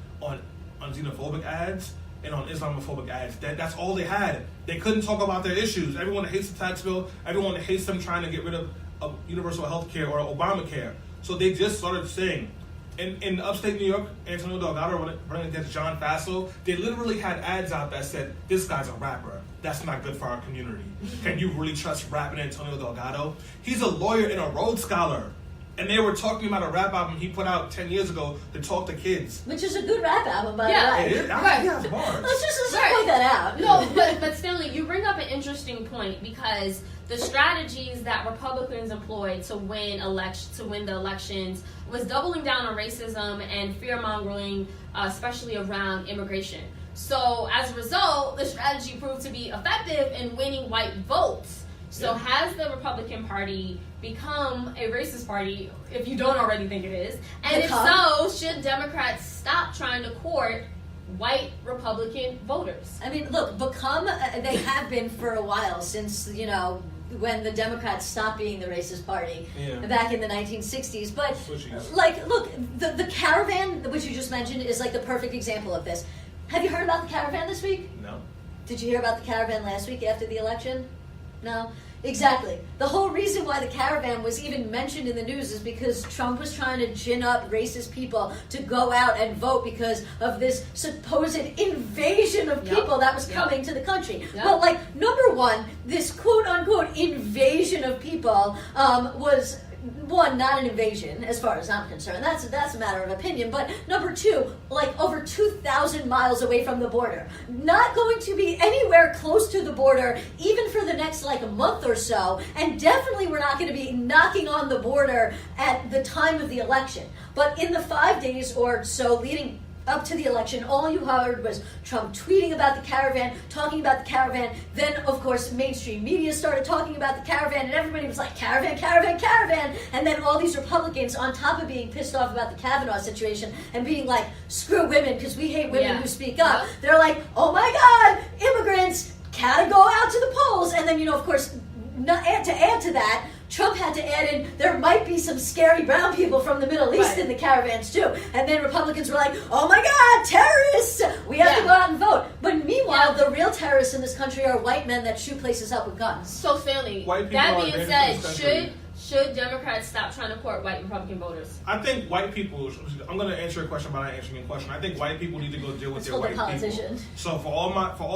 xenophobic ads, and on Islamophobic ads. That's all they had. They couldn't talk about their issues. Everyone hates the tax bill. Everyone hates them trying to get rid of universal health care or Obamacare. So they just started saying, in upstate New York, Antonio Delgado running against John Faso, they literally had ads out that said, this guy's a rapper. That's not good for our community. Can you really trust rapping Antonio Delgado? He's a lawyer and a Rhodes Scholar. And they were talking about a rap album he put out 10 years ago to talk to kids. Which is a good rap album, by the way. It is. He has bars. Let's just point that out. No, but Stanley, you bring up an interesting point because the strategies that Republicans employed to win the elections was doubling down on racism and fear-mongering, especially around immigration. So as a result, the strategy proved to be effective in winning white votes. So has the Republican Party become a racist party, if you don't already think it is? And if so, should Democrats stop trying to court white Republican voters? I mean, look, they have been for a while since, when the Democrats stopped being the racist party back in the 1960s. But, look, the caravan, which you just mentioned, is like the perfect example of this. Have you heard about the caravan this week? No. Did you hear about the caravan last week after the election? No? Exactly. The whole reason why the caravan was even mentioned in the news is because Trump was trying to gin up racist people to go out and vote because of this supposed invasion of people that was coming to the country. But, number one, this quote-unquote invasion of people was... One, not an invasion, as far as I'm concerned. That's a matter of opinion. But number two, over 2,000 miles away from the border. Not going to be anywhere close to the border, even for the next, month or so. And definitely we're not going to be knocking on the border at the time of the election. But in the 5 days or so leading up to the election, all you heard was Trump tweeting about the caravan, talking about the caravan. Then, of course, mainstream media started talking about the caravan, and everybody was like, caravan, caravan, caravan. And then all these Republicans, on top of being pissed off about the Kavanaugh situation and being like, screw women because we hate women who speak up, they're like, oh my God, immigrants gotta go out to the polls. And then, of course, to add to that, Trump had to add in, there might be some scary brown people from the Middle East in the caravans too. And then Republicans were like, oh my God, terrorists! We have to go out and vote. But meanwhile, the real terrorists in this country are white men that shoot places up with guns. So, Stanley, that being said, should Democrats stop trying to court white Republican voters? I think white people, I'm going to answer your question by not answering your question. I think white people need to go deal with their white people. So for all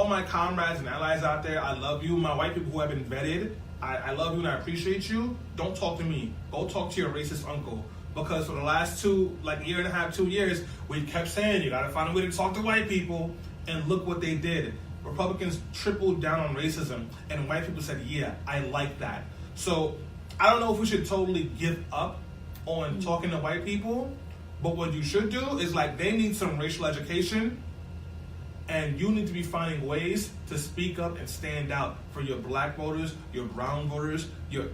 my comrades and allies out there, I love you. My white people who have been vetted, I love you and I appreciate you. Don't talk to me. Go talk to your racist uncle. Because for the last year and a half, 2 years, we kept saying you got to find a way to talk to white people. And look what they did. Republicans tripled down on racism. And white people said, yeah, I like that. So I don't know if we should totally give up on talking to white people. But what you should do is they need some racial education. And you need to be finding ways to speak up and stand out for your black voters, your brown voters, your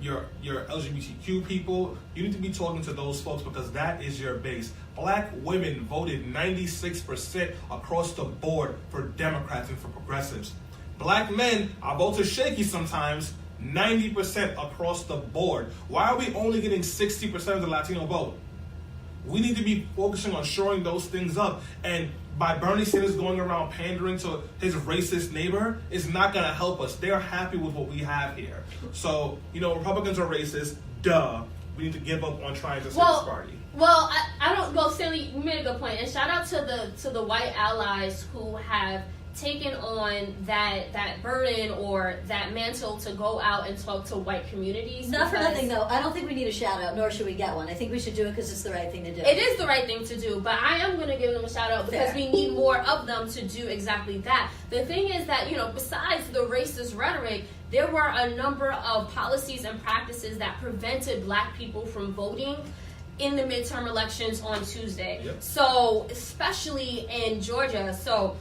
LGBTQ people. You need to be talking to those folks because that is your base. Black women voted 96% across the board for Democrats and for progressives. Black men, our votes are shaky sometimes, 90% across the board. Why are we only getting 60% of the Latino vote? We need to be focusing on shoring those things up. And by Bernie Sanders going around pandering to his racist neighbor, it's not going to help us. They're happy with what we have here. So, Republicans are racist. Duh. We need to give up on trying to save this party. Well, I don't. Well, Stanley, you made a good point. And shout out to the white allies who have taken on that burden or that mantle to go out and talk to white communities. Not for nothing, though. I don't think we need a shout out, nor should we get one. I think we should do it because it's the right thing to do. It is the right thing to do, but I am going to give them a shout out because we need more of them to do exactly that. The thing is that, besides the racist rhetoric, there were a number of policies and practices that prevented black people from voting in the midterm elections on Tuesday. Yep. So, especially in Georgia. So,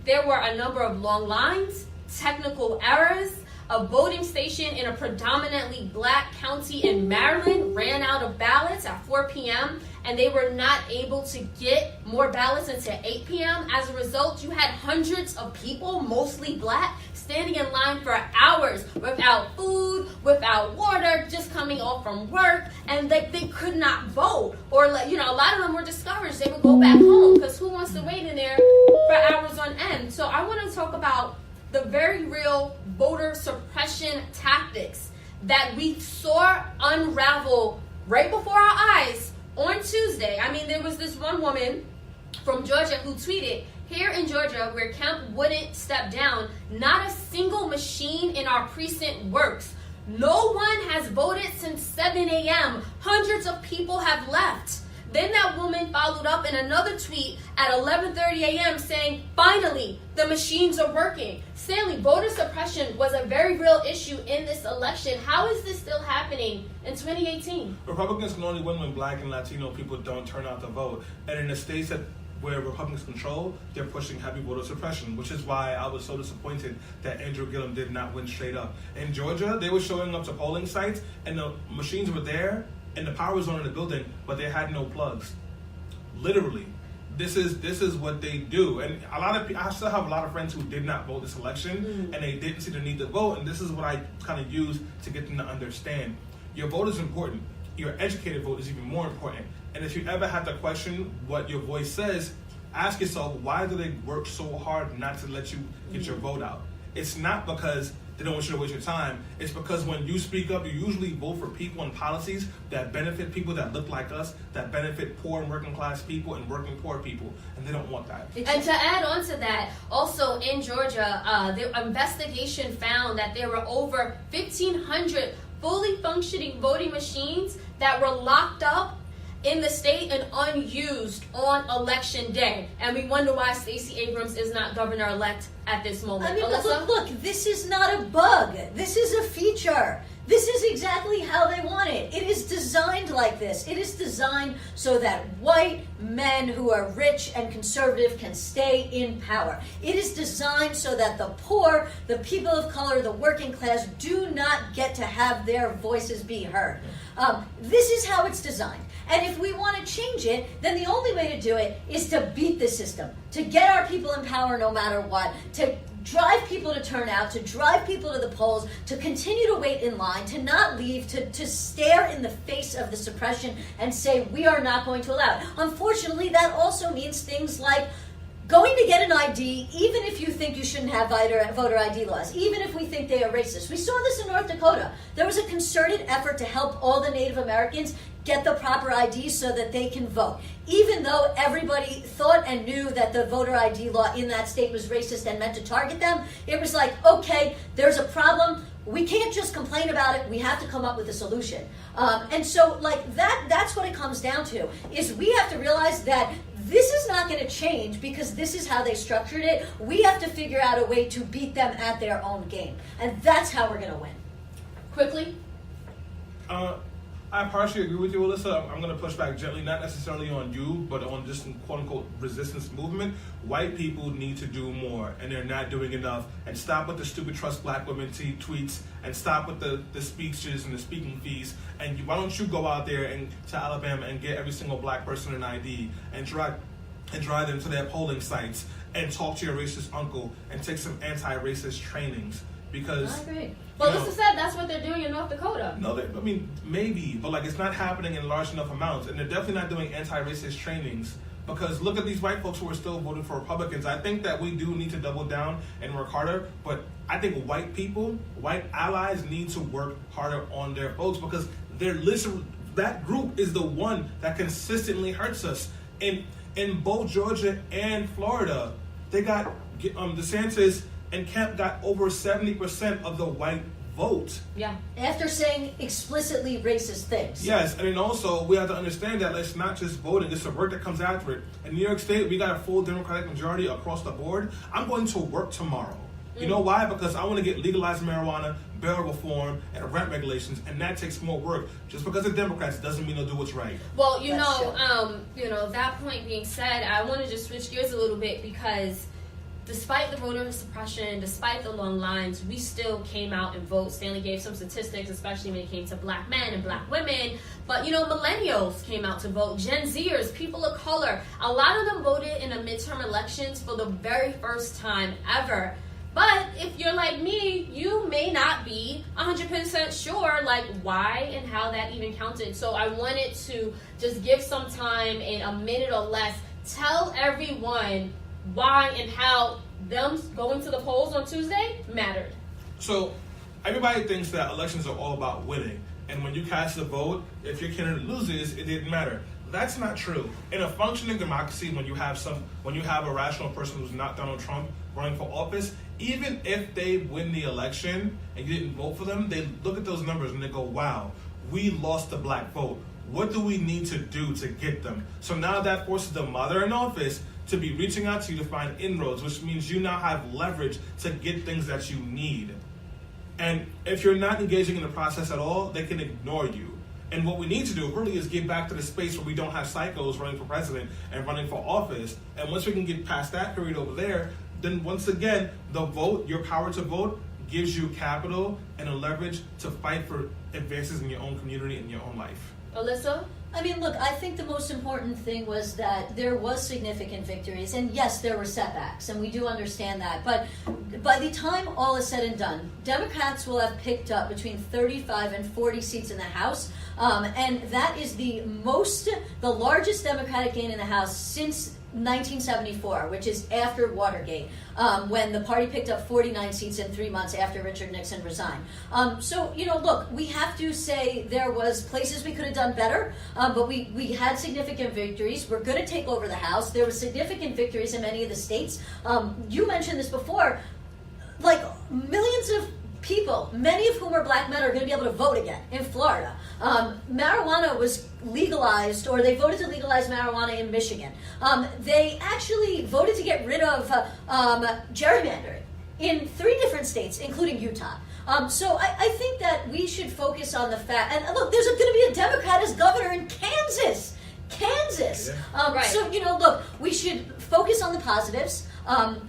there were a number of long lines, technical errors. A voting station in a predominantly black county in Maryland ran out of ballots at 4 p.m. and they were not able to get more ballots until 8 p.m. As a result, you had hundreds of people, mostly black, standing in line for hours without food, without water, just coming off from work, and they could not vote. Or, a lot of them were discouraged. They would go back home because who wants to wait in there for hours on end? So I want to talk about the very real voter suppression tactics that we saw unravel right before our eyes on Tuesday. I mean, there was this one woman from Georgia who tweeted, here in Georgia, where Kemp wouldn't step down, not a single machine in our precinct works. No one has voted since 7 a.m. Hundreds of people have left. Then that woman followed up in another tweet at 11:30 a.m. saying, finally, the machines are working. Stanley, voter suppression was a very real issue in this election. How is this still happening in 2018? Republicans can only win when black and Latino people don't turn out to vote. And in the states where Republicans control, they're pushing heavy voter suppression, which is why I was so disappointed that Andrew Gillum did not win straight up. In Georgia, they were showing up to polling sites, and the machines were there, and the power was on in the building, but they had no plugs. Literally. This is what they do. And I still have a lot of friends who did not vote this election, and they didn't see the need to vote, and this is what I kind of use to get them to understand. Your vote is important. Your educated vote is even more important. And if you ever have to question what your voice says, ask yourself, why do they work so hard not to let you get your vote out? It's not because they don't want you to waste your time. It's because when you speak up, you usually vote for people and policies that benefit people that look like us, that benefit poor and working class people and working poor people. And they don't want that. And to add on to that, also in Georgia, the investigation found that there were over 1,500 fully functioning voting machines that were locked up in the state and unused on election day. And we wonder why Stacey Abrams is not governor-elect at this moment. I mean, but look, this is not a bug. This is a feature. This is exactly how they want it. It is designed like this. It is designed so that white men who are rich and conservative can stay in power. It is designed so that the poor, the people of color, the working class do not get to have their voices be heard. This is how it's designed. And if we want to change it, then the only way to do it is to beat the system, to get our people in power no matter what, to drive people to turn out, to drive people to the polls, to continue to wait in line, to not leave, to stare in the face of the suppression and say, we are not going to allow it. Unfortunately, that also means things like going to get an ID, even if you think you shouldn't have voter ID laws, even if we think they are racist. We saw this in North Dakota. There was a concerted effort to help all the Native Americans get the proper ID so that they can vote. Even though everybody thought and knew that the voter ID law in that state was racist and meant to target them, it was like, okay, there's a problem. We can't just complain about it. We have to come up with a solution. And so like that's what it comes down to, is we have to realize that this is not going to change because this is how they structured it. We have to figure out a way to beat them at their own game. And that's how we're going to win. Quickly. I partially agree with you, Alyssa. I'm going to push back gently, not necessarily on you, but on just quote-unquote resistance movement. White people need to do more, and they're not doing enough. And stop with the stupid trust black women tweets, and stop with the speeches and the speaking fees. And why don't you go out there to Alabama and get every single black person an ID and drive them to their polling sites and talk to your racist uncle and take some anti-racist trainings. Because I agree. Well, Lisa said that's what they're doing in North Dakota. No, I mean, maybe, but like it's not happening in large enough amounts, and they're definitely not doing anti-racist trainings. Because look at these white folks who are still voting for Republicans. I think that we do need to double down and work harder, but I think white people, white allies, need to work harder on their votes because that group is the one that consistently hurts us. In both Georgia and Florida, they got DeSantis and Kemp got over 70% of the white vote. Yeah. After saying explicitly racist things. Yes, and then also we have to understand that it's not just voting, it's the work that comes after it. In New York State, we got a full Democratic majority across the board. I'm going to work tomorrow. You know why? Because I want to get legalized marijuana, bail reform, and rent regulations, and that takes more work. Just because they're Democrats doesn't mean they'll do what's right. Well, That's that point being said, I want to just switch gears a little bit because despite the voter suppression, despite the long lines, we still came out and voted. Stanley gave some statistics, especially when it came to black men and black women. But, millennials came out to vote. Gen Zers, people of color, a lot of them voted in the midterm elections for the very first time ever. But if you're like me, you may not be 100% sure, like, why and how that even counted. So I wanted to just give some time, in a minute or less, tell everyone why and how them going to the polls on Tuesday mattered. So everybody thinks that elections are all about winning. And when you cast a vote, if your candidate loses, it didn't matter. That's not true. In a functioning democracy, when you have a rational person who's not Donald Trump running for office, even if they win the election and you didn't vote for them, they look at those numbers and they go, wow, we lost the black vote. What do we need to do to get them? So now that forces the mother in office to be reaching out to you to find inroads, which means you now have leverage to get things that you need. And if you're not engaging in the process at all, they can ignore you. And what we need to do really is get back to the space where we don't have psychos running for president and running for office. And once we can get past that period over there, then once again, the vote, your power to vote, gives you capital and a leverage to fight for advances in your own community and your own life. Alyssa? I mean, look, I think the most important thing was that there was significant victories, and yes, there were setbacks, and we do understand that. But by the time all is said and done, Democrats will have picked up between 35 and 40 seats in the House, and that is the largest Democratic gain in the House since 1974, which is after Watergate, when the party picked up 49 seats in 3 months after Richard Nixon resigned. So, look, we have to say there was places we could have done better, but we had significant victories. We're going to take over the House. There were significant victories in many of the states. You mentioned this before, like millions of people, many of whom are black men, are going to be able to vote again in Florida. Marijuana was legalized, or they voted to legalize marijuana in Michigan. They actually voted to get rid of gerrymandering in 3 different states, including Utah. So I think that we should focus on the fact, and look, there's going to be a Democrat as governor Right. So, look, we should focus on the positives.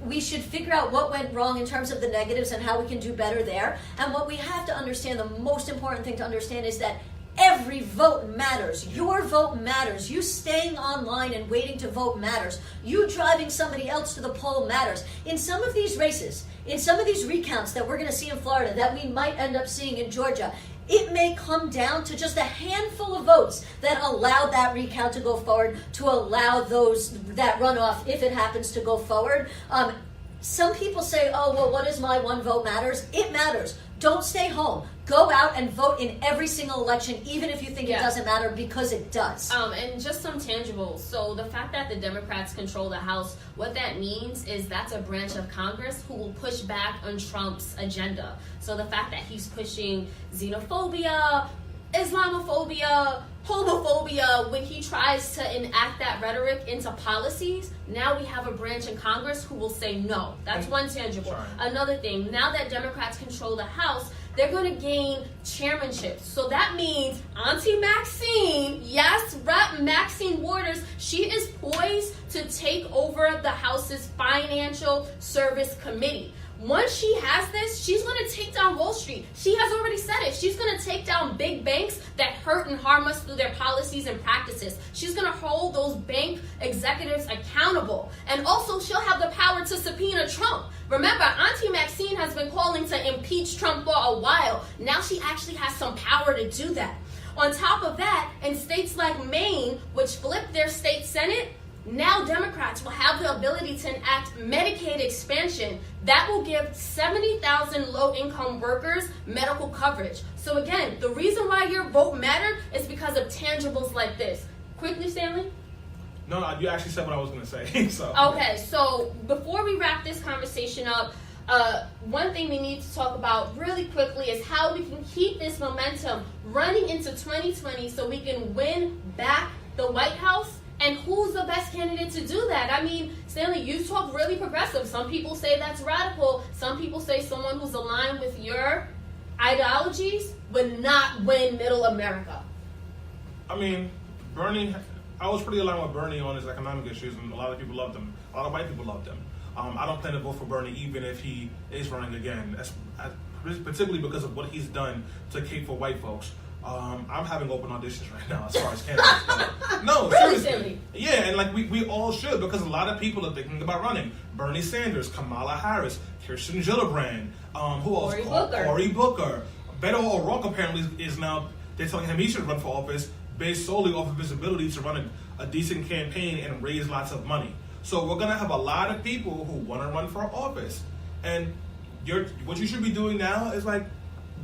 We should figure out what went wrong in terms of the negatives and how we can do better there. And what we have to understand, the most important thing to understand is that every vote matters. Your vote matters. You staying online and waiting to vote matters. You driving somebody else to the poll matters. In some of these races, in some of these recounts that we're going to see in Florida, that we might end up seeing in Georgia, it may come down to just a handful of votes that allow that recount to go forward, to allow that runoff, if it happens to go forward. Some people say, oh, well, what is my one vote matters? It matters. Don't stay home. Go out and vote in every single election, even if you think it doesn't matter, because it does. And just some tangibles. So the fact that the Democrats control the House, what that means is that's a branch of Congress who will push back on Trump's agenda. So the fact that he's pushing xenophobia, Islamophobia, homophobia, when he tries to enact that rhetoric into policies, now we have a branch in Congress who will say no. That's one tangible. Sorry. Another thing, now that Democrats control the House, they're going to gain chairmanships. So that means Auntie Maxine, yes, Rep. Maxine Waters, she is poised to take over the House's Financial Service Committee. Once she has this, she's going to take down Wall Street. She has already said it. She's going to take down big banks that hurt and harm us through their policies and practices. She's going to hold those bank executives accountable. And also, she'll have the power to subpoena Trump. Remember, Auntie Maxine has been calling to impeach Trump for a while. Now she actually has some power to do that. On top of that, in states like Maine, which flipped their state senate, now Democrats will have the ability to enact Medicaid expansion. That will give 70,000 low-income workers medical coverage. So again, the reason why your vote mattered is because of tangibles like this. Quickly, Stanley? No, you actually said what I was going to say. So Okay, so before we wrap this conversation up, one thing we need to talk about really quickly is how we can keep this momentum running into 2020 so we can win back the White House. And who's the best candidate to do that? I mean, Stanley, you talk really progressive. Some people say that's radical. Some people say someone who's aligned with your ideologies would not win middle America. I mean, Bernie, I was pretty aligned with Bernie on his economic issues, and a lot of people loved him. A lot of white people loved him. I don't plan to vote for Bernie even if he is running again, particularly because of what he's done to cape for white folks. I'm having open auditions right now as far as candidates go. No, Really, seriously. Stanley? Yeah, and like we all should, because a lot of people are thinking about running. Bernie Sanders, Kamala Harris, Kirsten Gillibrand, who else? Cory Booker. Beto O'Rourke apparently is now, they're telling him he should run for office based solely off of his ability to run a decent campaign and raise lots of money. So we're going to have a lot of people who want to run for office. And what you should be doing now is like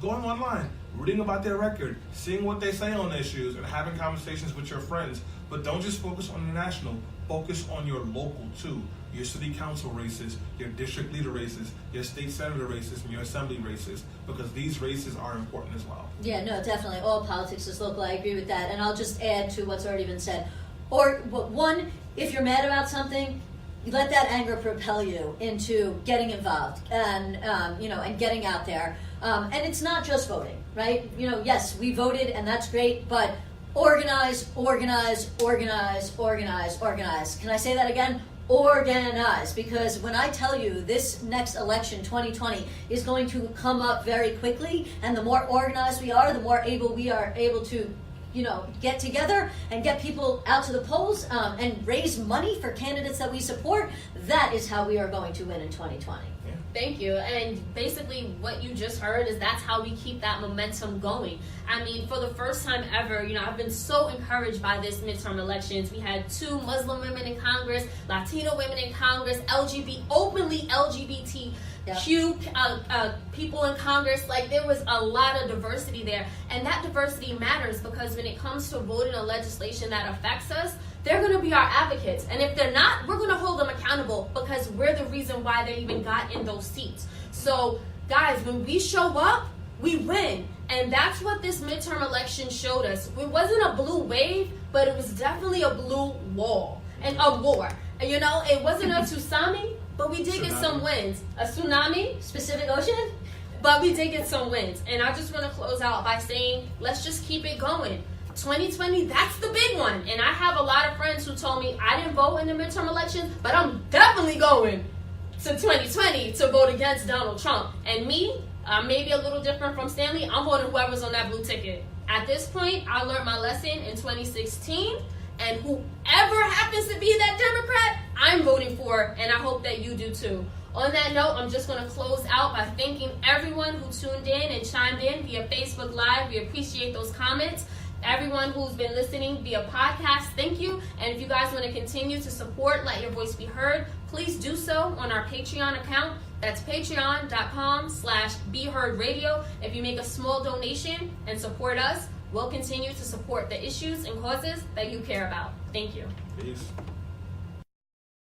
going online, reading about their record, seeing what they say on issues, and having conversations with your friends. But don't just focus on the national. Focus on your local, too. Your city council races, your district leader races, your state senator races, and your assembly races, because these races are important as well. Yeah, no, definitely. All politics is local. I agree with that. And I'll just add to what's already been said. Or, one, if you're mad about something, you let that anger propel you into getting involved and, and getting out there. And it's not just voting, right? Yes, we voted and that's great, but organize, organize, organize, organize, organize. Can I say that again? Organize, because when I tell you this next election, 2020, is going to come up very quickly, and the more organized we are, the more able we are able to get together and get people out to the polls and raise money for candidates that we support. That is how we are going to win in 2020. Thank you. And basically what you just heard is that's how we keep that momentum going. I mean, for the first time ever, I've been so encouraged by this midterm elections. We had 2 Muslim women in Congress, Latino women in Congress, openly LGBTQ people in Congress. Like, there was a lot of diversity there. And that diversity matters because when it comes to voting on legislation that affects us, they're going to be our advocates. And if they're not, we're going to hold them accountable because we're the reason why they even got in those seats. So, guys, when we show up, we win. And that's what this midterm election showed us. It wasn't a blue wave, but it was definitely a blue wall and a war. And, it wasn't a tsunami, but we did get some wins. A tsunami? Pacific Ocean? But we did get some wins. And I just want to close out by saying, let's just keep it going. 2020, that's the big one. And I have a lot of friends who told me I didn't vote in the midterm elections, but I'm definitely going to 2020 to vote against Donald Trump. And me, maybe a little different from Stanley, I'm voting whoever's on that blue ticket. At this point, I learned my lesson in 2016, and whoever happens to be that Democrat, I'm voting for, and I hope that you do too. On that note, I'm just going to close out by thanking everyone who tuned in and chimed in via Facebook Live. We appreciate those comments. Everyone who's been listening via podcast, thank you. And if you guys want to continue to support Let Your Voice Be Heard, please do so on our Patreon account. That's patreon.com/BeHeardRadio. If you make a small donation and support us, we'll continue to support the issues and causes that you care about. Thank you. Peace.